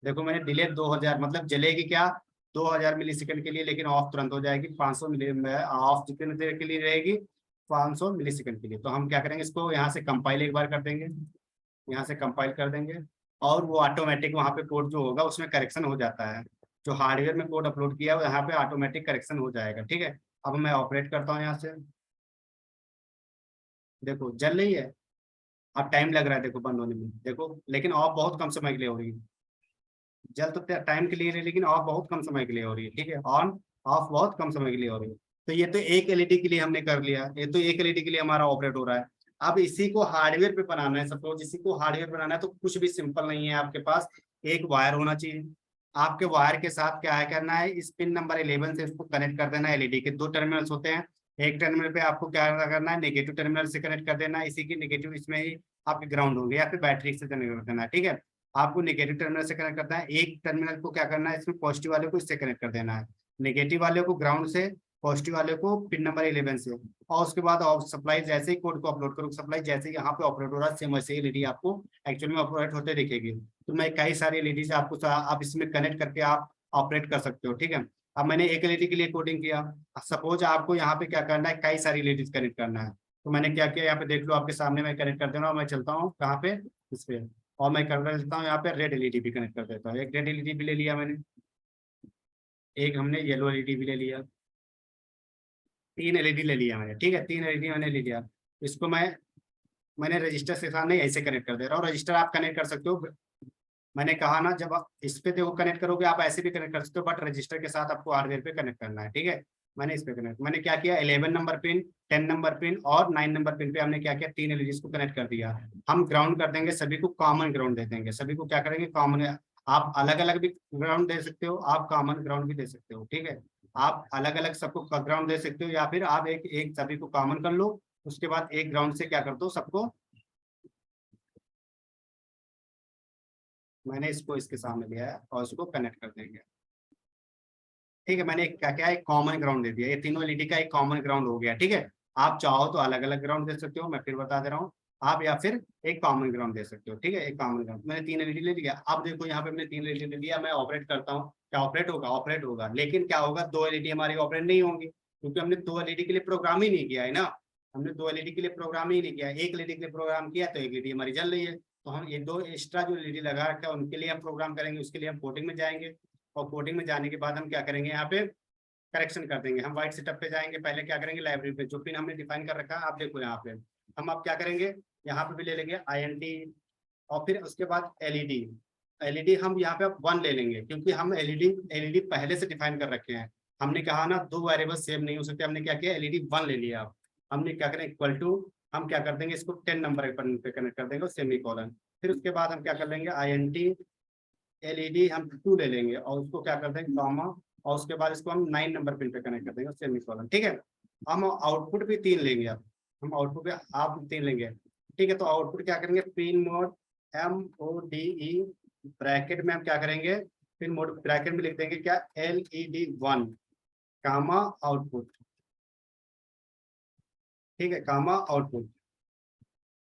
देखो मैंने डिले 2000, मतलब जलेगी क्या, 2000 मिली सेकंड के लिए, लेकिन ऑफ तुरंत हो जाएगी 500 मिली, ऑफ कितने देर के लिए रहेगी, 500 मिली सेकंड के लिए। तो हम क्या करेंगे, इसको यहाँ से कंपाइल एक बार कर देंगे, यहाँ से कंपाइल कर देंगे, और वो ऑटोमेटिक वहाँ पे कोड जो होगा उसमें करेक्शन हो जाता है। जो हार्डवेयर में कोड अपलोड किया है यहाँ पे ऑटोमेटिक करेक्शन हो जाएगा, ठीक है। अब मैं ऑपरेट करता हूँ यहाँ से, देखो जल रही है, अब टाइम लग रहा है देखो बंद होने में, देखो लेकिन ऑफ बहुत कम समय के लिए हो रही है। जल तो टाइम के लिए है लेकिन ऑफ बहुत कम समय के लिए हो रही है, ठीक है। ऑन ऑफ बहुत कम समय के लिए हो रही है। तो ये तो एक एलईडी के लिए हमने कर लिया, ये तो एक एलईडी के लिए हमारा ऑपरेट हो रहा है। अब इसी को हार्डवेयर पे बनाना है, सपोज इसी को हार्डवेयर बनाना है, तो कुछ भी सिंपल नहीं है, आपके पास एक वायर होना चाहिए। आपके वायर के साथ क्या है करना है, इस पिन नंबर 11 से इसको कनेक्ट कर देना है। एलईडी के दो टर्मिनल्स होते हैं, एक टर्मिनल पे आपको क्या करना है, नेगेटिव टर्मिनल से कनेक्ट कर देना है, इसी की नेगेटिव इसमें ही आपके ग्राउंड होंगे, या फिर बैटरी से कनेक्ट कर देना है, ठीक है। आपको नेगेटिव टर्मिनल से कनेक्ट करना है, एक टर्मिनल को क्या करना है, इसमें पॉजिटिव वाले को इससे कनेक्ट कर देना है, नेगेटिव वाले को ग्राउंड से, पॉजिटिव वाले को पिन नंबर 11 से। और उसके बाद सप्लाई जैसे ही कोड को अपलोड करो, सप्लाई जैसे ही यहाँ पे ऑपरेट हो रहा है, सेम वैसे ही एलईडी आपको एक्चुअल में ऑपरेट होते दिखेगी। तो मैं कई सारी एलईडी से आपको आप इसमें कनेक्ट करके आप ऑपरेट कर सकते हो, ठीक है। अब मैंने एक एलईडी के लिए कोडिंग किया, सपोज आपको यहाँ पे क्या करना है, कई सारी एलईडी कनेक्ट करना है। तो मैंने क्या किया, यहाँ पे देख लो आपके सामने, मैं कनेक्ट कर दे रहा हूँ, मैं चलता हूँ कहाँ पे, इस पे, और मैं कर देता हूँ यहाँ पे रेड एलईडी भी कनेक्ट कर देता हूँ। एक रेड एलईडी भी ले लिया मैंने, एक हमने येलो एलईडी भी ले लिया, 3 एलईडी ले लिया मैंने, ठीक है। 3 एलईडी मैंने ले लिया, इसको मैंने रजिस्टर से सामने ऐसे कनेक्ट कर दे रहा हूँ। रजिस्टर आप कनेक्ट कर सकते हो, मैंने कहा ना, जब आप इस पे देखो कनेक्ट करोगे आप ऐसे भी कनेक्ट कर सकते हो, बट रजिस्टर के साथ आपको हार्डवेयर पे कनेक्ट करना है, ठीक है। मैंने इस पे कनेक्ट, मैंने क्या किया, 11 नंबर पिन, 10 नंबर पिन और 9 नंबर पिन पे हमने क्या किया, 3 एलईडी को कनेक्ट कर दिया। हम ग्राउंड कर देंगे, सभी को कॉमन ग्राउंड दे देंगे, सभी को क्या करेंगे, कॉमन। आप अलग अलग भी ग्राउंड दे सकते हो, आप कॉमन ग्राउंड भी दे सकते हो, ठीक है। आप अलग अलग सबको ग्राउंड दे सकते हो, या फिर आप एक एक सभी को कॉमन कर लो, उसके बाद एक ग्राउंड से क्या कर दो सबको। मैंने इसको इसके सामने लिया है और इसको कनेक्ट कर देंगे, ठीक है। मैंने क्या क्या एक कॉमन ग्राउंड दे दिया, ये तीनों एलईडी का एक कॉमन ग्राउंड हो गया, ठीक है। आप चाहो तो अलग अलग ग्राउंड दे सकते हो, मैं फिर बता दे रहा हूँ, आप या फिर एक कॉमन ग्राउंड दे सकते हो, ठीक है। एक कॉमन ग्राउंड, मैंने 3 एलईडी ले लिया। अब देखो यहाँ पे मैंने 3 एलईडी ले लिया, मैं ऑपरेट करता हूँ, क्या ऑपरेट होगा, ऑपरेट होगा, लेकिन क्या होगा, 2 एलईडी हमारी ऑपरेट नहीं होंगी, क्योंकि हमने 2 एलईडी के लिए प्रोग्राम ही नहीं किया है ना, हमने 2 एलईडी के लिए प्रोग्राम ही नहीं किया, एक एलईडी के लिए प्रोग्राम किया, तो एक एलईडी हमारी जल रही है। तो हम ये 2 एक्स्ट्रा जो एलईडी लगा रखा है उनके लिए हम प्रोग्राम करेंगे, उसके लिए हम कोडिंग में जाएंगे, और कोडिंग में जाने के बाद हम क्या करेंगे, यहाँ पे करेक्शन कर देंगे। हम वाइट सेटअप पे जाएंगे, पहले क्या करेंगे, लाइब्रेरी पे जो पिन हमने डिफाइन कर रखा है, आप देखो यहाँ पे, हम अब क्या करेंगे, यहाँ पे भी ले लेंगे INT, और फिर उसके बाद एलईडी। एलईडी हम यहाँ पे 1 ले लेंगे, क्योंकि हम एलईडी पहले से डिफाइन कर रखे हैं। हमने कहा ना 2 वेरिएबल सेम नहीं हो सकते, हमने क्या किया, एलईडी 1 ले लिया। अब हमने क्या करें, इक्वल टू, हम क्या कर देंगे, इसको 10 नंबर पे कनेक्ट कर देंगे, सेमी कॉलन। फिर उसके बाद हम क्या कर लेंगे, INT एलईडी हम 2 ले लेंगे और उसको क्या कर देंगे, कॉमा, और उसके बाद इसको हम 9 नंबर पिन पे कनेक्ट कर देंगे, सेमी कॉलन, ठीक है। हम आउटपुट भी 3 लेंगे। अब हम आउटपुट भी आप 3 लेंगे, ठीक है। तो आउटपुट क्या करेंगे, पिन मोड MODE ब्रैकेट में हम क्या करेंगे, पिन मोड ब्रैकेट में लिख देंगे क्या, LED1 कामा आउटपुट, ठीक है, कामा आउटपुट,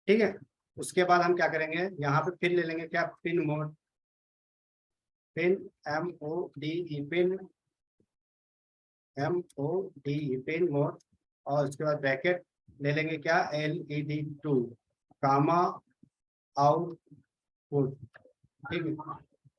ठीक है। उसके बाद हम क्या करेंगे, यहाँ पे फिर ले लेंगे क्या, pin mode, pin MODE, pin MODE, pin mode, और उसके बाद ब्रैकेट ले लेंगे क्या, LED2 कामा आउटपुट, ठीक है,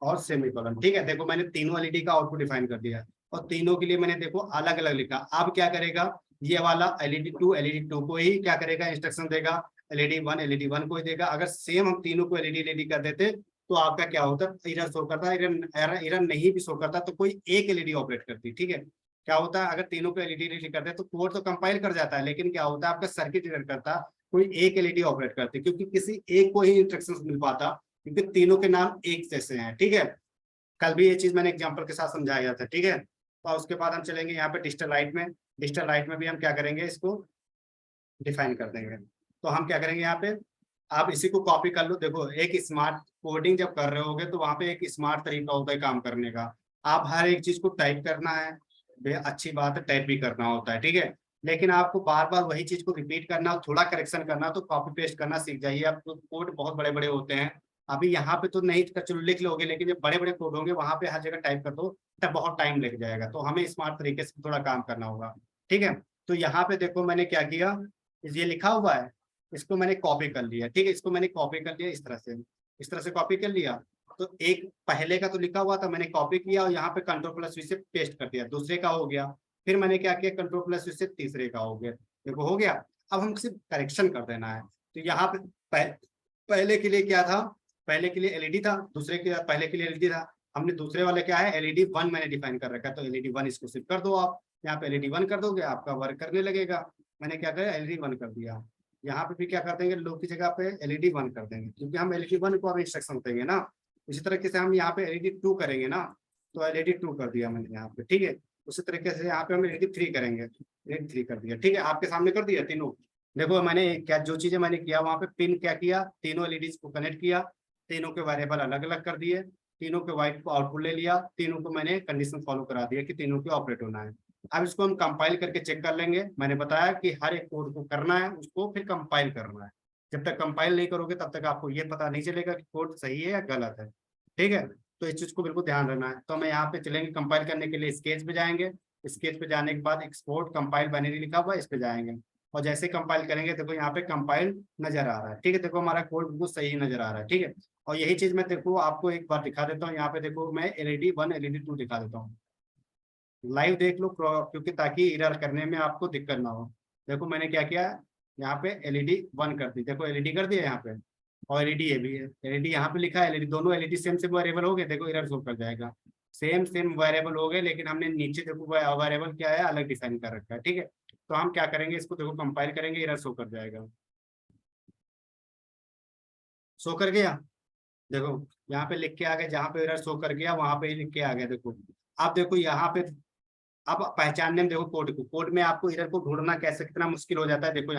और सेमीकोलन, ठीक है। देखो मैंने तीनों एलईडी का आउटपुट डिफाइन कर दिया और तीनों के लिए मैंने देखो अलग अलग लिखा। अब क्या करेगा, ये वाला LED2 को ही क्या करेगा, इंस्ट्रक्शन देगा, LED1 को ही देगा। अगर सेम हम तीनों को एलईडी कर देते तो आपका क्या होता, इरर शो करता, इरर नहीं भी शो करता तो कोई एक एलईडी ऑपरेट करती, ठीक है। क्या होता है, अगर तीनों को एलईडी करते हैं तो कोड तो कंपाइल कर जाता है, लेकिन क्या होता है आपका सर्किट इरर करता, कोई एक एलईडी ऑपरेट करती, क्योंकि किसी एक को ही इंस्ट्रक्शन मिल पाता, क्योंकि तीनों के नाम एक जैसे हैं, ठीक है। कल भी ये चीज मैंने एग्जांपल के साथ समझाया था, ठीक है। और उसके बाद हम चलेंगे यहाँ पे डिजिटल लाइट में। डिजिटल लाइट में भी हम क्या करेंगे, इसको डिफाइन कर देंगे। तो हम क्या करेंगे यहाँ पे, आप इसी को कॉपी कर लो। देखो एक स्मार्ट कोडिंग जब कर रहे होगे तो वहां पे एक स्मार्ट तरीका होता है काम करने का। आप हर एक चीज को टाइप करना है, अच्छी बात है, टाइप भी करना होता है, ठीक है। लेकिन आपको बार बार वही चीज को रिपीट करना, थोड़ा करेक्शन करना, तो कॉपी पेस्ट करना सीख जाइए। आप कोड बहुत बड़े बड़े होते हैं, अभी यहाँ पे तो नहीं, चलो लिख लोगे, लेकिन जब बड़े बड़े कोड होंगे वहां पे हर जगह टाइप कर दो तब बहुत टाइम लग जाएगा। तो हमें स्मार्ट तरीके से थोड़ा काम करना होगा, ठीक है। तो यहाँ पे देखो मैंने क्या किया, ये लिखा हुआ है, इसको मैंने कॉपी कर लिया, ठीक है। इसको मैंने कॉपी कर लिया इस तरह से, इस तरह से कॉपी कर लिया। तो एक पहले का तो लिखा हुआ था, मैंने कॉपी किया और यहाँ पे कंट्रोल+V से पेस्ट कर दिया, दूसरे का हो गया। फिर मैंने क्या किया, कंट्रोल+V से तीसरे का हो गया, देखो हो गया। अब हम सिर्फ करेक्शन कर देना है। तो यहाँ पे पहले के लिए क्या था, पहले के लिए एलईडी था, दूसरे के पहले के लिए एलईडी था, हमने दूसरे वाले क्या है, LED1 मैंने डिफाइन कर रखा है। तो LED1 इसको सिर्फ कर दो, आप यहाँ पे LED1 कर दोगे, आपका वर्क करने लगेगा। मैंने क्या करा, LED1 कर दिया। यहाँ पे भी क्या कर देंगे, लो की जगह पे LED1 कर देंगे, क्योंकि हम LED1 को अब इंस्ट्रक्शन देंगे ना। इसी तरीके से हम यहाँ पे LED2 करेंगे ना, तो LED2 कर दिया मैंने यहाँ पे, ठीक है। उसी तरीके से यहाँ पे हम LED3 करेंगे, LED3 कर दिया, ठीक है। आपके सामने कर दिया तीनों। देखो मैंने क्या, जो चीजें मैंने किया वहां पे, पिन क्या किया, तीनों एलईडीज को कनेक्ट किया, तीनों के वेरिएबल अलग अलग कर दिए, तीनों के वाइट को आउटपुट ले लिया, तीनों को मैंने कंडीशन फॉलो करा दिया कि तीनों के ऑपरेट होना है। अब इसको हम कंपाइल करके चेक कर लेंगे। मैंने बताया कि हर एक कोड को करना है, उसको फिर कंपाइल करना है। जब तक कंपाइल नहीं करोगे तब तक आपको ये पता नहीं चलेगा कि कोड सही है या गलत है, ठीक है। तो इस चीज को बिल्कुल ध्यान रखना है। तो हमें यहाँ पे चलेंगे, कंपाइल करने के लिए स्केच पे जाएंगे, स्केच पे जाने के बाद एक्सपोर्ट कंपाइल बाइनरी लिखा हुआ है, इस पे जाएंगे। और जैसे कंपाइल करेंगे देखो यहाँ पे कंपाइल नजर आ रहा है, ठीक है। देखो हमारा कोड बिल्कुल सही नजर आ रहा है, ठीक है। और यही चीज मैं देखो आपको एक बार दिखा देता हूँ। यहाँ पे देखो मैं LED1 LED2 दिखा देता हूँ, लाइव देख लो, क्योंकि ताकि इरर करने में आपको दिक्कत ना हो। देखो मैंने क्या किया, यहाँ पे LED1 कर दी, देखो एलईडी कर दिया यहाँ पे, और एलईडी ये भी है, एलईडी यहाँ पे लिखा है एलईडी, दोनों एलईडी सेम सेम वेरिएबल हो गए, देखो इरर शो कर जाएगा। सेम सेम वेरिएबल हो गए, लेकिन हमने नीचे देखो वेरिएबल क्या है, अलग डिफाइन कर रखा है, ठीक है। तो हम क्या करेंगे, इसको देखो कंपाइल करेंगे, इरर शो कर जाएगा, शो कर गया। देखो यहाँ पे लिख के आ गया, जहाँ पे एरर शो कर गया वहां पे ही लिख के आ गया, देखो। अब देखो यहाँ पे, अब पहचानने में देखो कोड को, कोड में आपको एरर को ढूंढना कैसे, कितना मुश्किल हो जाता है। देखो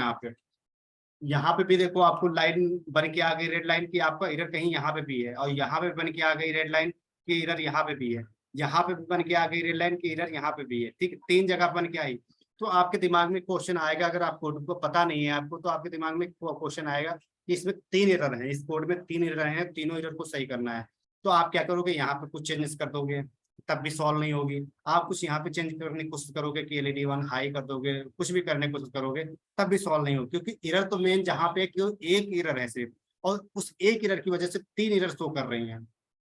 यहाँ पे भी देखो आपको लाइन बन के आ गई रेड लाइन की, आपका एरर कहीं यहाँ पे भी है, और यहाँ पे बन के आ गई रेड लाइन की एरर यहाँ पे भी है, यहाँ पे भी बन के आ गई रेड लाइन की एरर यहाँ पे भी है, ठीक है। 3 जगह बन के आई। तो आपके दिमाग में क्वेश्चन आएगा, अगर आप कोड को पता नहीं है आपको, तो आपके दिमाग में क्वेश्चन आएगा कि इसमें 3 एरर हैं, इस कोड में 3 एरर हैं, तीनों एरर को सही करना है। तो आप क्या करोगे, यहाँ पे कुछ चेंजेस कर दोगे, तब भी सॉल्व नहीं होगी। आप कुछ यहाँ पे चेंज करने की कोशिश करोगे कि LED1 हाई कर दोगे, कुछ भी करने की कोशिश करोगे, तब भी सॉल्व नहीं होगी, क्योंकि एरर तो मेन जहाँ पे एक एरर है सिर्फ, और उस एक एरर की वजह से 3 एरर शो कर रही हैं।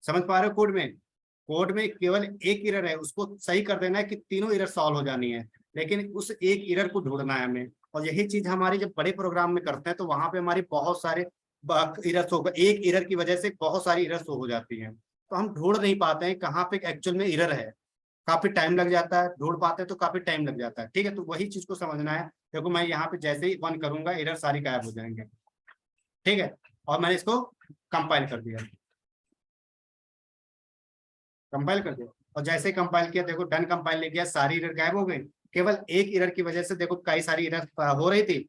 समझ पा रहे हो, कोड में केवल एक एरर है, उसको सही कर देना है कि तीनों एरर सॉल्व हो जानी है, लेकिन उस एक एरर को ढूंढना है हमें। और यही चीज हमारी जब बड़े प्रोग्राम में करते हैं तो वहां पे हमारी बहुत सारे एरर शो, एक एरर की वजह से बहुत सारी एरर शो हो जाती हैं। तो हम ढूंढ नहीं पाते हैं कहाँ पे एक्चुअल में एरर है, काफी टाइम लग जाता है, ढूंढ पाते हैं तो काफी टाइम लग जाता है, ठीक है। तो वही चीज को समझना है। देखो मैं यहाँ पे जैसे ही 1 करूंगा एरर सारी गायब हो जाएंगे, ठीक है। और मैंने इसको कंपाइल कर दिया, कंपाइल कर दिया, और जैसे ही कंपाइल किया देखो डन कंपाइल ले गया, सारी एरर गायब हो गई। केवल एक एरर की वजह से देखो कई सारी एरर हो रही थी।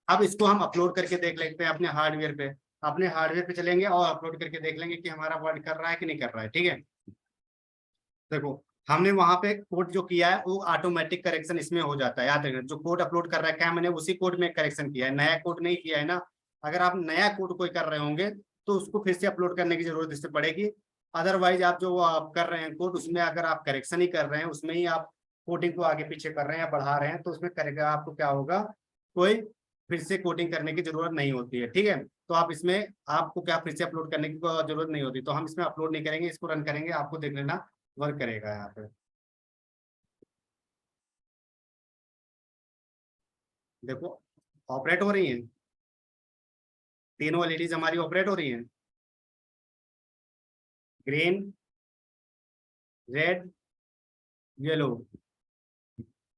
अब इसको हम अपलोड करके देख लेते हैं अपने हार्डवेयर पे। अपने हार्डवेयर पे चलेंगे और अपलोड करके देख लेंगे कि हमारा वर्क कर रहा है कि नहीं कर रहा है। ठीक है, देखो हमने वहां पे कोड जो किया है वो ऑटोमेटिक करेक्शन इसमें हो जाता है। याद रखना, जो कोड अपलोड कर रहा है क्या मैंने उसी कोड में करेक्शन किया है, नया कोड नहीं किया है ना। अगर आप नया कोड कोई कर रहे होंगे तो उसको फिर से अपलोड करने की जरूरत इससे पड़ेगी। अदरवाइज आप जो आप कर रहे हैं कोड, उसमें अगर आप करेक्शन ही कर रहे हैं, उसमें ही आप कोडिंग को आगे पीछे कर रहे हैं या बढ़ा रहे हैं, तो उसमें करेगा आपको क्या होगा, कोई फिर से कोडिंग करने की जरूरत नहीं होती है। ठीक है, तो आप इसमें आपको क्या फिर से अपलोड करने की जरूरत नहीं होती, तो हम इसमें अपलोड नहीं करेंगे, इसको रन करेंगे, आपको देख लेना वर्क करेगा यहाँ पे। देखो ऑपरेट हो रही हैं, तीनों एलईडीज हमारी ऑपरेट हो रही हैं, ग्रीन, रेड, येलो,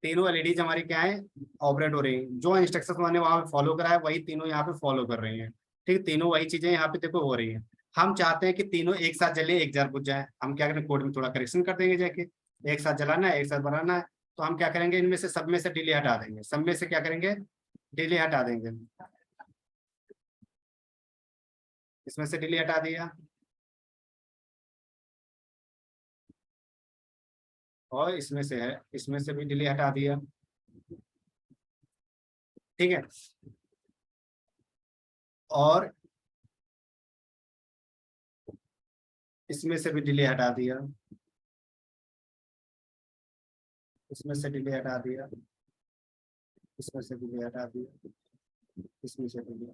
तीनों एलईडीज हमारी क्या है, ऑपरेट हो रही हैं। जो इंस्ट्रक्शंस मैंने वहां पे फॉलो करा है वही तीनों यहाँ पे फॉलो कर रही हैं। ठीक है, तीनों वही चीजें यहाँ पे देखो हो रही हैं। हम चाहते हैं कि तीनों एक साथ जले, एक जार बुझ जाए। हम क्या करें, कोड में थोड़ा करेक्शन कर देंगे जाके, एक साथ जलाना है, एक साथ बनाना है। तो हम क्या करेंगे, इनमें से सब में से डिले हटा देंगे, सब में से क्या करेंगे, डिले हटा देंगे। इसमें से डिले हटा दिया और इसमें से है, इसमें से भी डिले हटा दिया। ठीक है, और इसमें से भी डिले हटा दिया, इसमें से डिले हटा दिया, इसमें से डिले हटा दिया, इसमें से डिले,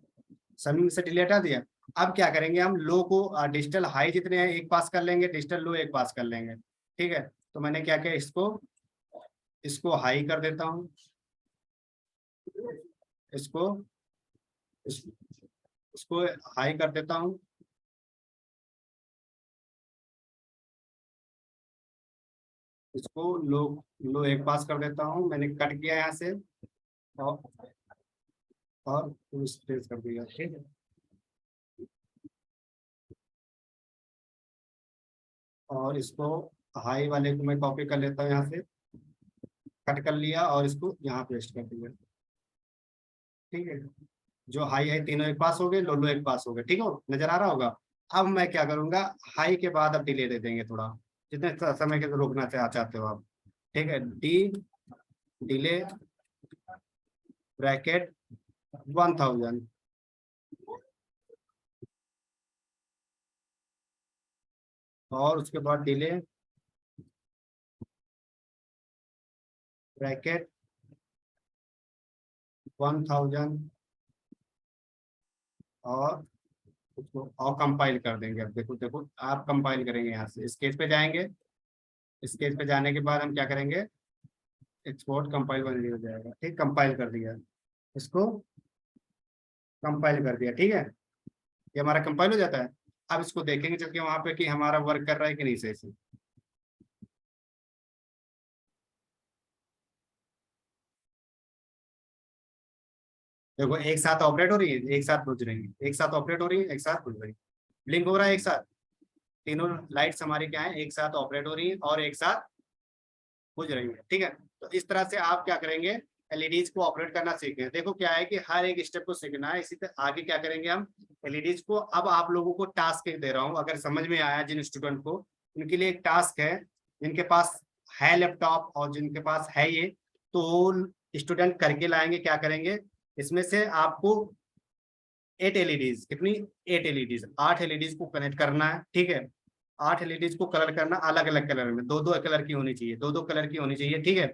सभी में से डिले हटा दिया। अब क्या करेंगे, हम लो को डिजिटल हाई जितने हैं एक पास कर लेंगे, डिजिटल लो एक पास कर लेंगे। ठीक है, तो मैंने क्या किया, इसको इसको हाई कर देता हूँ, इसको इस, इसको हाई कर देता हूँ, इसको लो, लो एक पास कर देता हूँ, मैंने कट किया यहाँ से और स्पेस कर दिया। ठीक है, और इसको हाई वाले को मैं कॉपी कर लेता हूँ, यहाँ से कट कर लिया और इसको यहाँ पेस्ट कर दिया। ठीक है, जो हाई है तीनों एक पास हो गए, लो लो एक पास हो गए। ठीक है, नजर आ रहा होगा। अब मैं क्या करूंगा, हाई के बाद अब डिले दे देंगे थोड़ा, जितने समय के रोकना चाहते हो आप। ठीक है, डी डिले ब्रैकेट 1000, और उसके बाद डिले ब्रैकेट 1000, और उसको और कंपाइल कर देंगे। अब देखो देखो आप कंपाइल करेंगे, यहाँ से स्केच पे जाएंगे, स्केच पे जाने के बाद हम क्या करेंगे, एक्सपोर्ट कंपाइल बन हो जाएगा। ठीक, कंपाइल कर दिया, इसको कंपाइल कर दिया। ठीक है, ये हमारा कंपाइल हो जाता है। अब इसको देखेंगे चल के वहां पे कि हमारा वर्क कर रहा है कि नहीं सही से। देखो एक साथ ऑपरेट हो रही है, एक साथ बुझ रही है, एक साथ ऑपरेट हो रही है, एक साथ बुझ रही है, ब्लिंक हो रहा है एक साथ। तीनों लाइट्स हमारी क्या है, एक साथ ऑपरेट हो रही है और एक साथ बुझ रही है। ठीक है, तो इस तरह से आप क्या करेंगे, एलईडीज को ऑपरेट करना सीखें। देखो क्या है कि हर एक स्टेप को सीखना है, इसी तरह आगे क्या करेंगे हम एलईडीज को। अब आप लोगों को टास्क दे रहा हूँ, अगर समझ में आया जिन स्टूडेंट को, उनके लिए एक टास्क है, जिनके पास है लैपटॉप और जिनके पास है ये, तो स्टूडेंट करके लाएंगे। क्या करेंगे, इसमें से आपको 8 एलईडीज, कितनी, 8 एलईडीज, 8 एलईडीज को कनेक्ट करना है। ठीक है, 8 एलईडीज को कलर करना अलग अलग कलर में, दो दो कलर की होनी चाहिए, दो दो कलर की होनी चाहिए। ठीक है,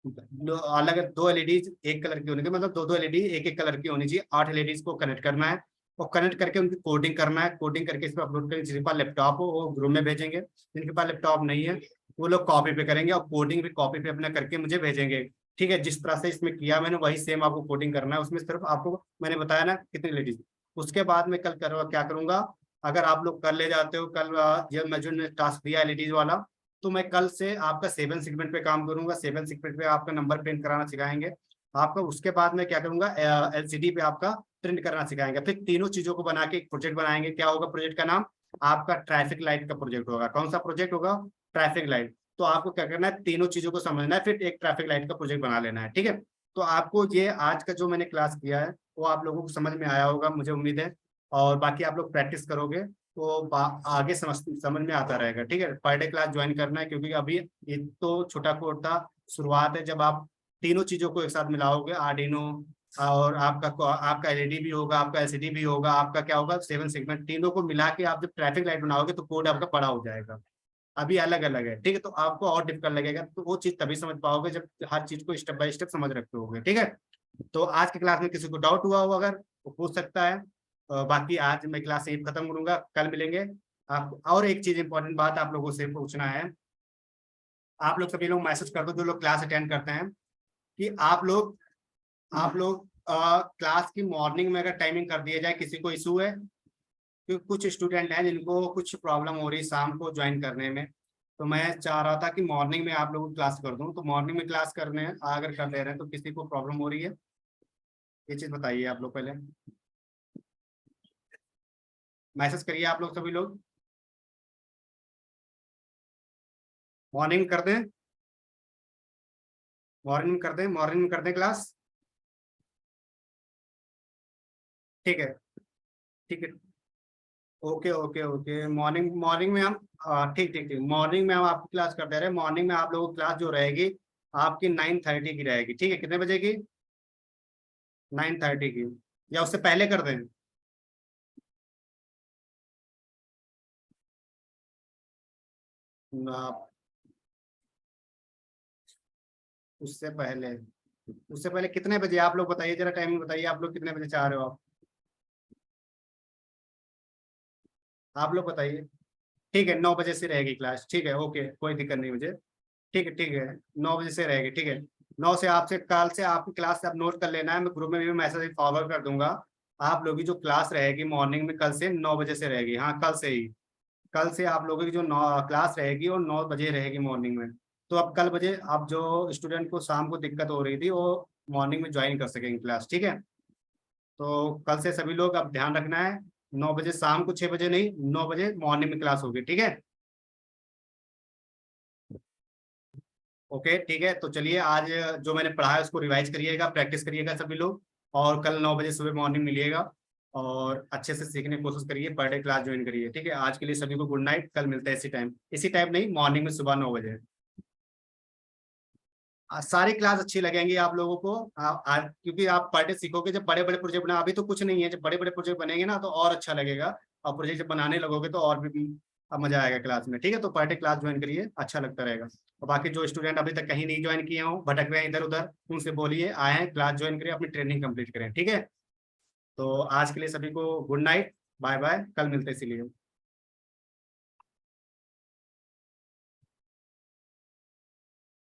अलग दो एलईडीज एक कलर की होनी चाहिए, मतलब दो दो एलईडी एक एक कलर की होनी चाहिए। 8 एलईडीज को कनेक्ट करना है और कनेक्ट करके उनकी कोडिंग करना है। कोडिंग करके इस पर अपलोड करेंगे। जिनके पास लैपटॉप हो वो ग्रुप में भेजेंगे, जिनके पास लैपटॉप नहीं है वो लोग कॉपी पे करेंगे और कोडिंग भी कॉपी पे अपना करके मुझे भेजेंगे। ठीक है, जिस तरह से इसमें किया मैंने वही सेम आपको कोडिंग करना है। उसमें सिर्फ आपको मैंने बताया ना कितनी लेडीज। उसके बाद में कल क्या करूंगा, अगर आप लोग कर ले जाते हो कल, जब मैं जो टास्क दिया एलईडीज वाला, तो मैं कल से आपका 7 सेगमेंट पे काम करूंगा। 7 सेगमेंट पे आपका नंबर प्रिंट कराना सिखाएंगे आपका। उसके बाद में क्या करूंगा, एलसीडी पे आपका प्रिंट करना सिखाएंगे। फिर तीनों चीजों को बना के एक प्रोजेक्ट बनाएंगे। क्या होगा प्रोजेक्ट का नाम, आपका ट्रैफिक लाइट का प्रोजेक्ट होगा। कौन सा प्रोजेक्ट होगा, ट्रैफिक लाइट। तो आपको क्या करना है, तीनों चीजों को समझना है, फिर एक ट्रैफिक लाइट का प्रोजेक्ट बना लेना है, ठीक है। तो आपको ये आज का जो मैंने क्लास किया है वो आप लोगों को समझ में आया होगा, मुझे उम्मीद है। और बाकी आप लोग प्रैक्टिस करोगे तो आगे समझ में आता रहेगा, ठीक है। पर डे क्लास ज्वाइन करना है, क्योंकि अभी ये तो छोटा कोड था, शुरुआत है। जब आप तीनों चीजों को एक साथ मिलाओगे, आर्डिनो और आपका एलईडी भी होगा, आपका एलसीडी भी होगा, आपका क्या होगा, 7 सेगमेंट, तीनों को मिला के आप जब ट्रैफिक लाइट बनाओगे तो कोड आपका बड़ा हो जाएगा। अभी अलग अलग है, ठीक है। तो आपको और डिफिकल्ट लगेगा, तो वो चीज तभी समझ पाओगे जब हर चीज को स्टेप बाय स्टेप समझ रखते होगे, ठीक है। तो आज की क्लास में किसी को डाउट हुआ हो अगर, वो पूछ सकता है। बाकी आज मैं क्लास यही खत्म करूंगा, कल मिलेंगे। आप और एक चीज इंपॉर्टेंट बात आप लोगों से पूछना है, आप लोग सभी लोग मैसेज कर दो जो लोग क्लास अटेंड करते हैं, कि आप लोग क्लास की मॉर्निंग में अगर टाइमिंग कर दिया जाए, किसी को इशू है, क्योंकि कुछ स्टूडेंट हैं जिनको कुछ प्रॉब्लम हो रही है शाम को ज्वाइन करने में। तो मैं चाह रहा था कि मॉर्निंग में आप लोगों को क्लास कर दूं, तो मॉर्निंग में क्लास करने अगर कर ले रहे हैं तो किसी को प्रॉब्लम हो रही है, ये चीज बताइए आप लोग पहले। मैसेज करिए आप लोग सभी लोग, मॉर्निंग में कर दें, मॉर्निंग में कर दें, मॉर्निंग में कर दें क्लास, ठीक है। ठीक है, okay okay okay, morning morning में हम ठीक ठीक ठीक, मॉर्निंग में हम आपकी क्लास कर दे रहे हैं। मॉर्निंग में आप लोगों की क्लास जो रहेगी आपकी 9:30 की रहेगी, ठीक है। कितने बजे की? 9:30 की, या उससे पहले कर दें? आ, उससे पहले, उससे पहले कितने बजे आप लोग बताइए, जरा टाइमिंग बताइए, आप लोग कितने बजे चाह रहे हो आप लोग बताइए। ठीक है, 9 बजे से रहेगी क्लास, ठीक है, ओके, कोई दिक्कत नहीं मुझे। ठीक है ठीक है, 9 बजे से रहेगी, ठीक है। 9 से आपसे कल से आपकी क्लास से आप नोट कर लेना है, मैं ग्रुप में भी मैसेज फॉरवर्ड कर दूंगा। आप लोगों की जो क्लास रहेगी मॉर्निंग में कल से 9 बजे से रहेगी, हाँ कल से ही। कल से आप लोगों की जो क्लास रहेगी वो 9 बजे रहेगी मॉर्निंग में। तो अब कल बजे आप जो स्टूडेंट को शाम को दिक्कत हो रही थी वो मॉर्निंग में ज्वाइन कर सकेंगे क्लास, ठीक है। तो कल से सभी लोग अब ध्यान रखना है, 9 बजे, शाम को 6 बजे नहीं, 9 बजे मॉर्निंग में क्लास होगी, ठीक है। ओके ठीक है, तो चलिए आज जो मैंने पढ़ा है उसको रिवाइज करिएगा, प्रैक्टिस करिएगा सभी लोग। और कल 9 बजे सुबह मॉर्निंग मिलिएगा, और अच्छे से सीखने की कोशिश करिए, पर डे क्लास ज्वाइन करिए, ठीक है। आज के लिए सभी को गुड नाइट, कल मिलते हैं इसी टाइम, इसी टाइम नहीं, मॉर्निंग में सुबह 9 बजे। सारी क्लास अच्छी लगेंगी आप लोगों को, क्योंकि आप पर डे सीखोगे। जब बड़े बड़े प्रोजेक्ट बना, अभी तो कुछ नहीं है, जब बड़े बड़े प्रोजेक्ट बनेंगे ना तो और अच्छा लगेगा। और प्रोजेक्ट जब बनाने लगोगे तो और भी अब मजा आएगा क्लास में, ठीक है। तो पर डे क्लास ज्वाइन करिए, अच्छा लगता रहेगा। और बाकी जो स्टूडेंट अभी तक कहीं नहीं ज्वाइन किए हों, भटक रहे हैं इधर उधर, उनसे बोलिए आए हैं क्लास ज्वाइन करिए, अपनी ट्रेनिंग कंप्लीट करें, ठीक है। तो आज के लिए सभी को गुड नाइट, बाय बाय, कल मिलते हैं इसीलिए।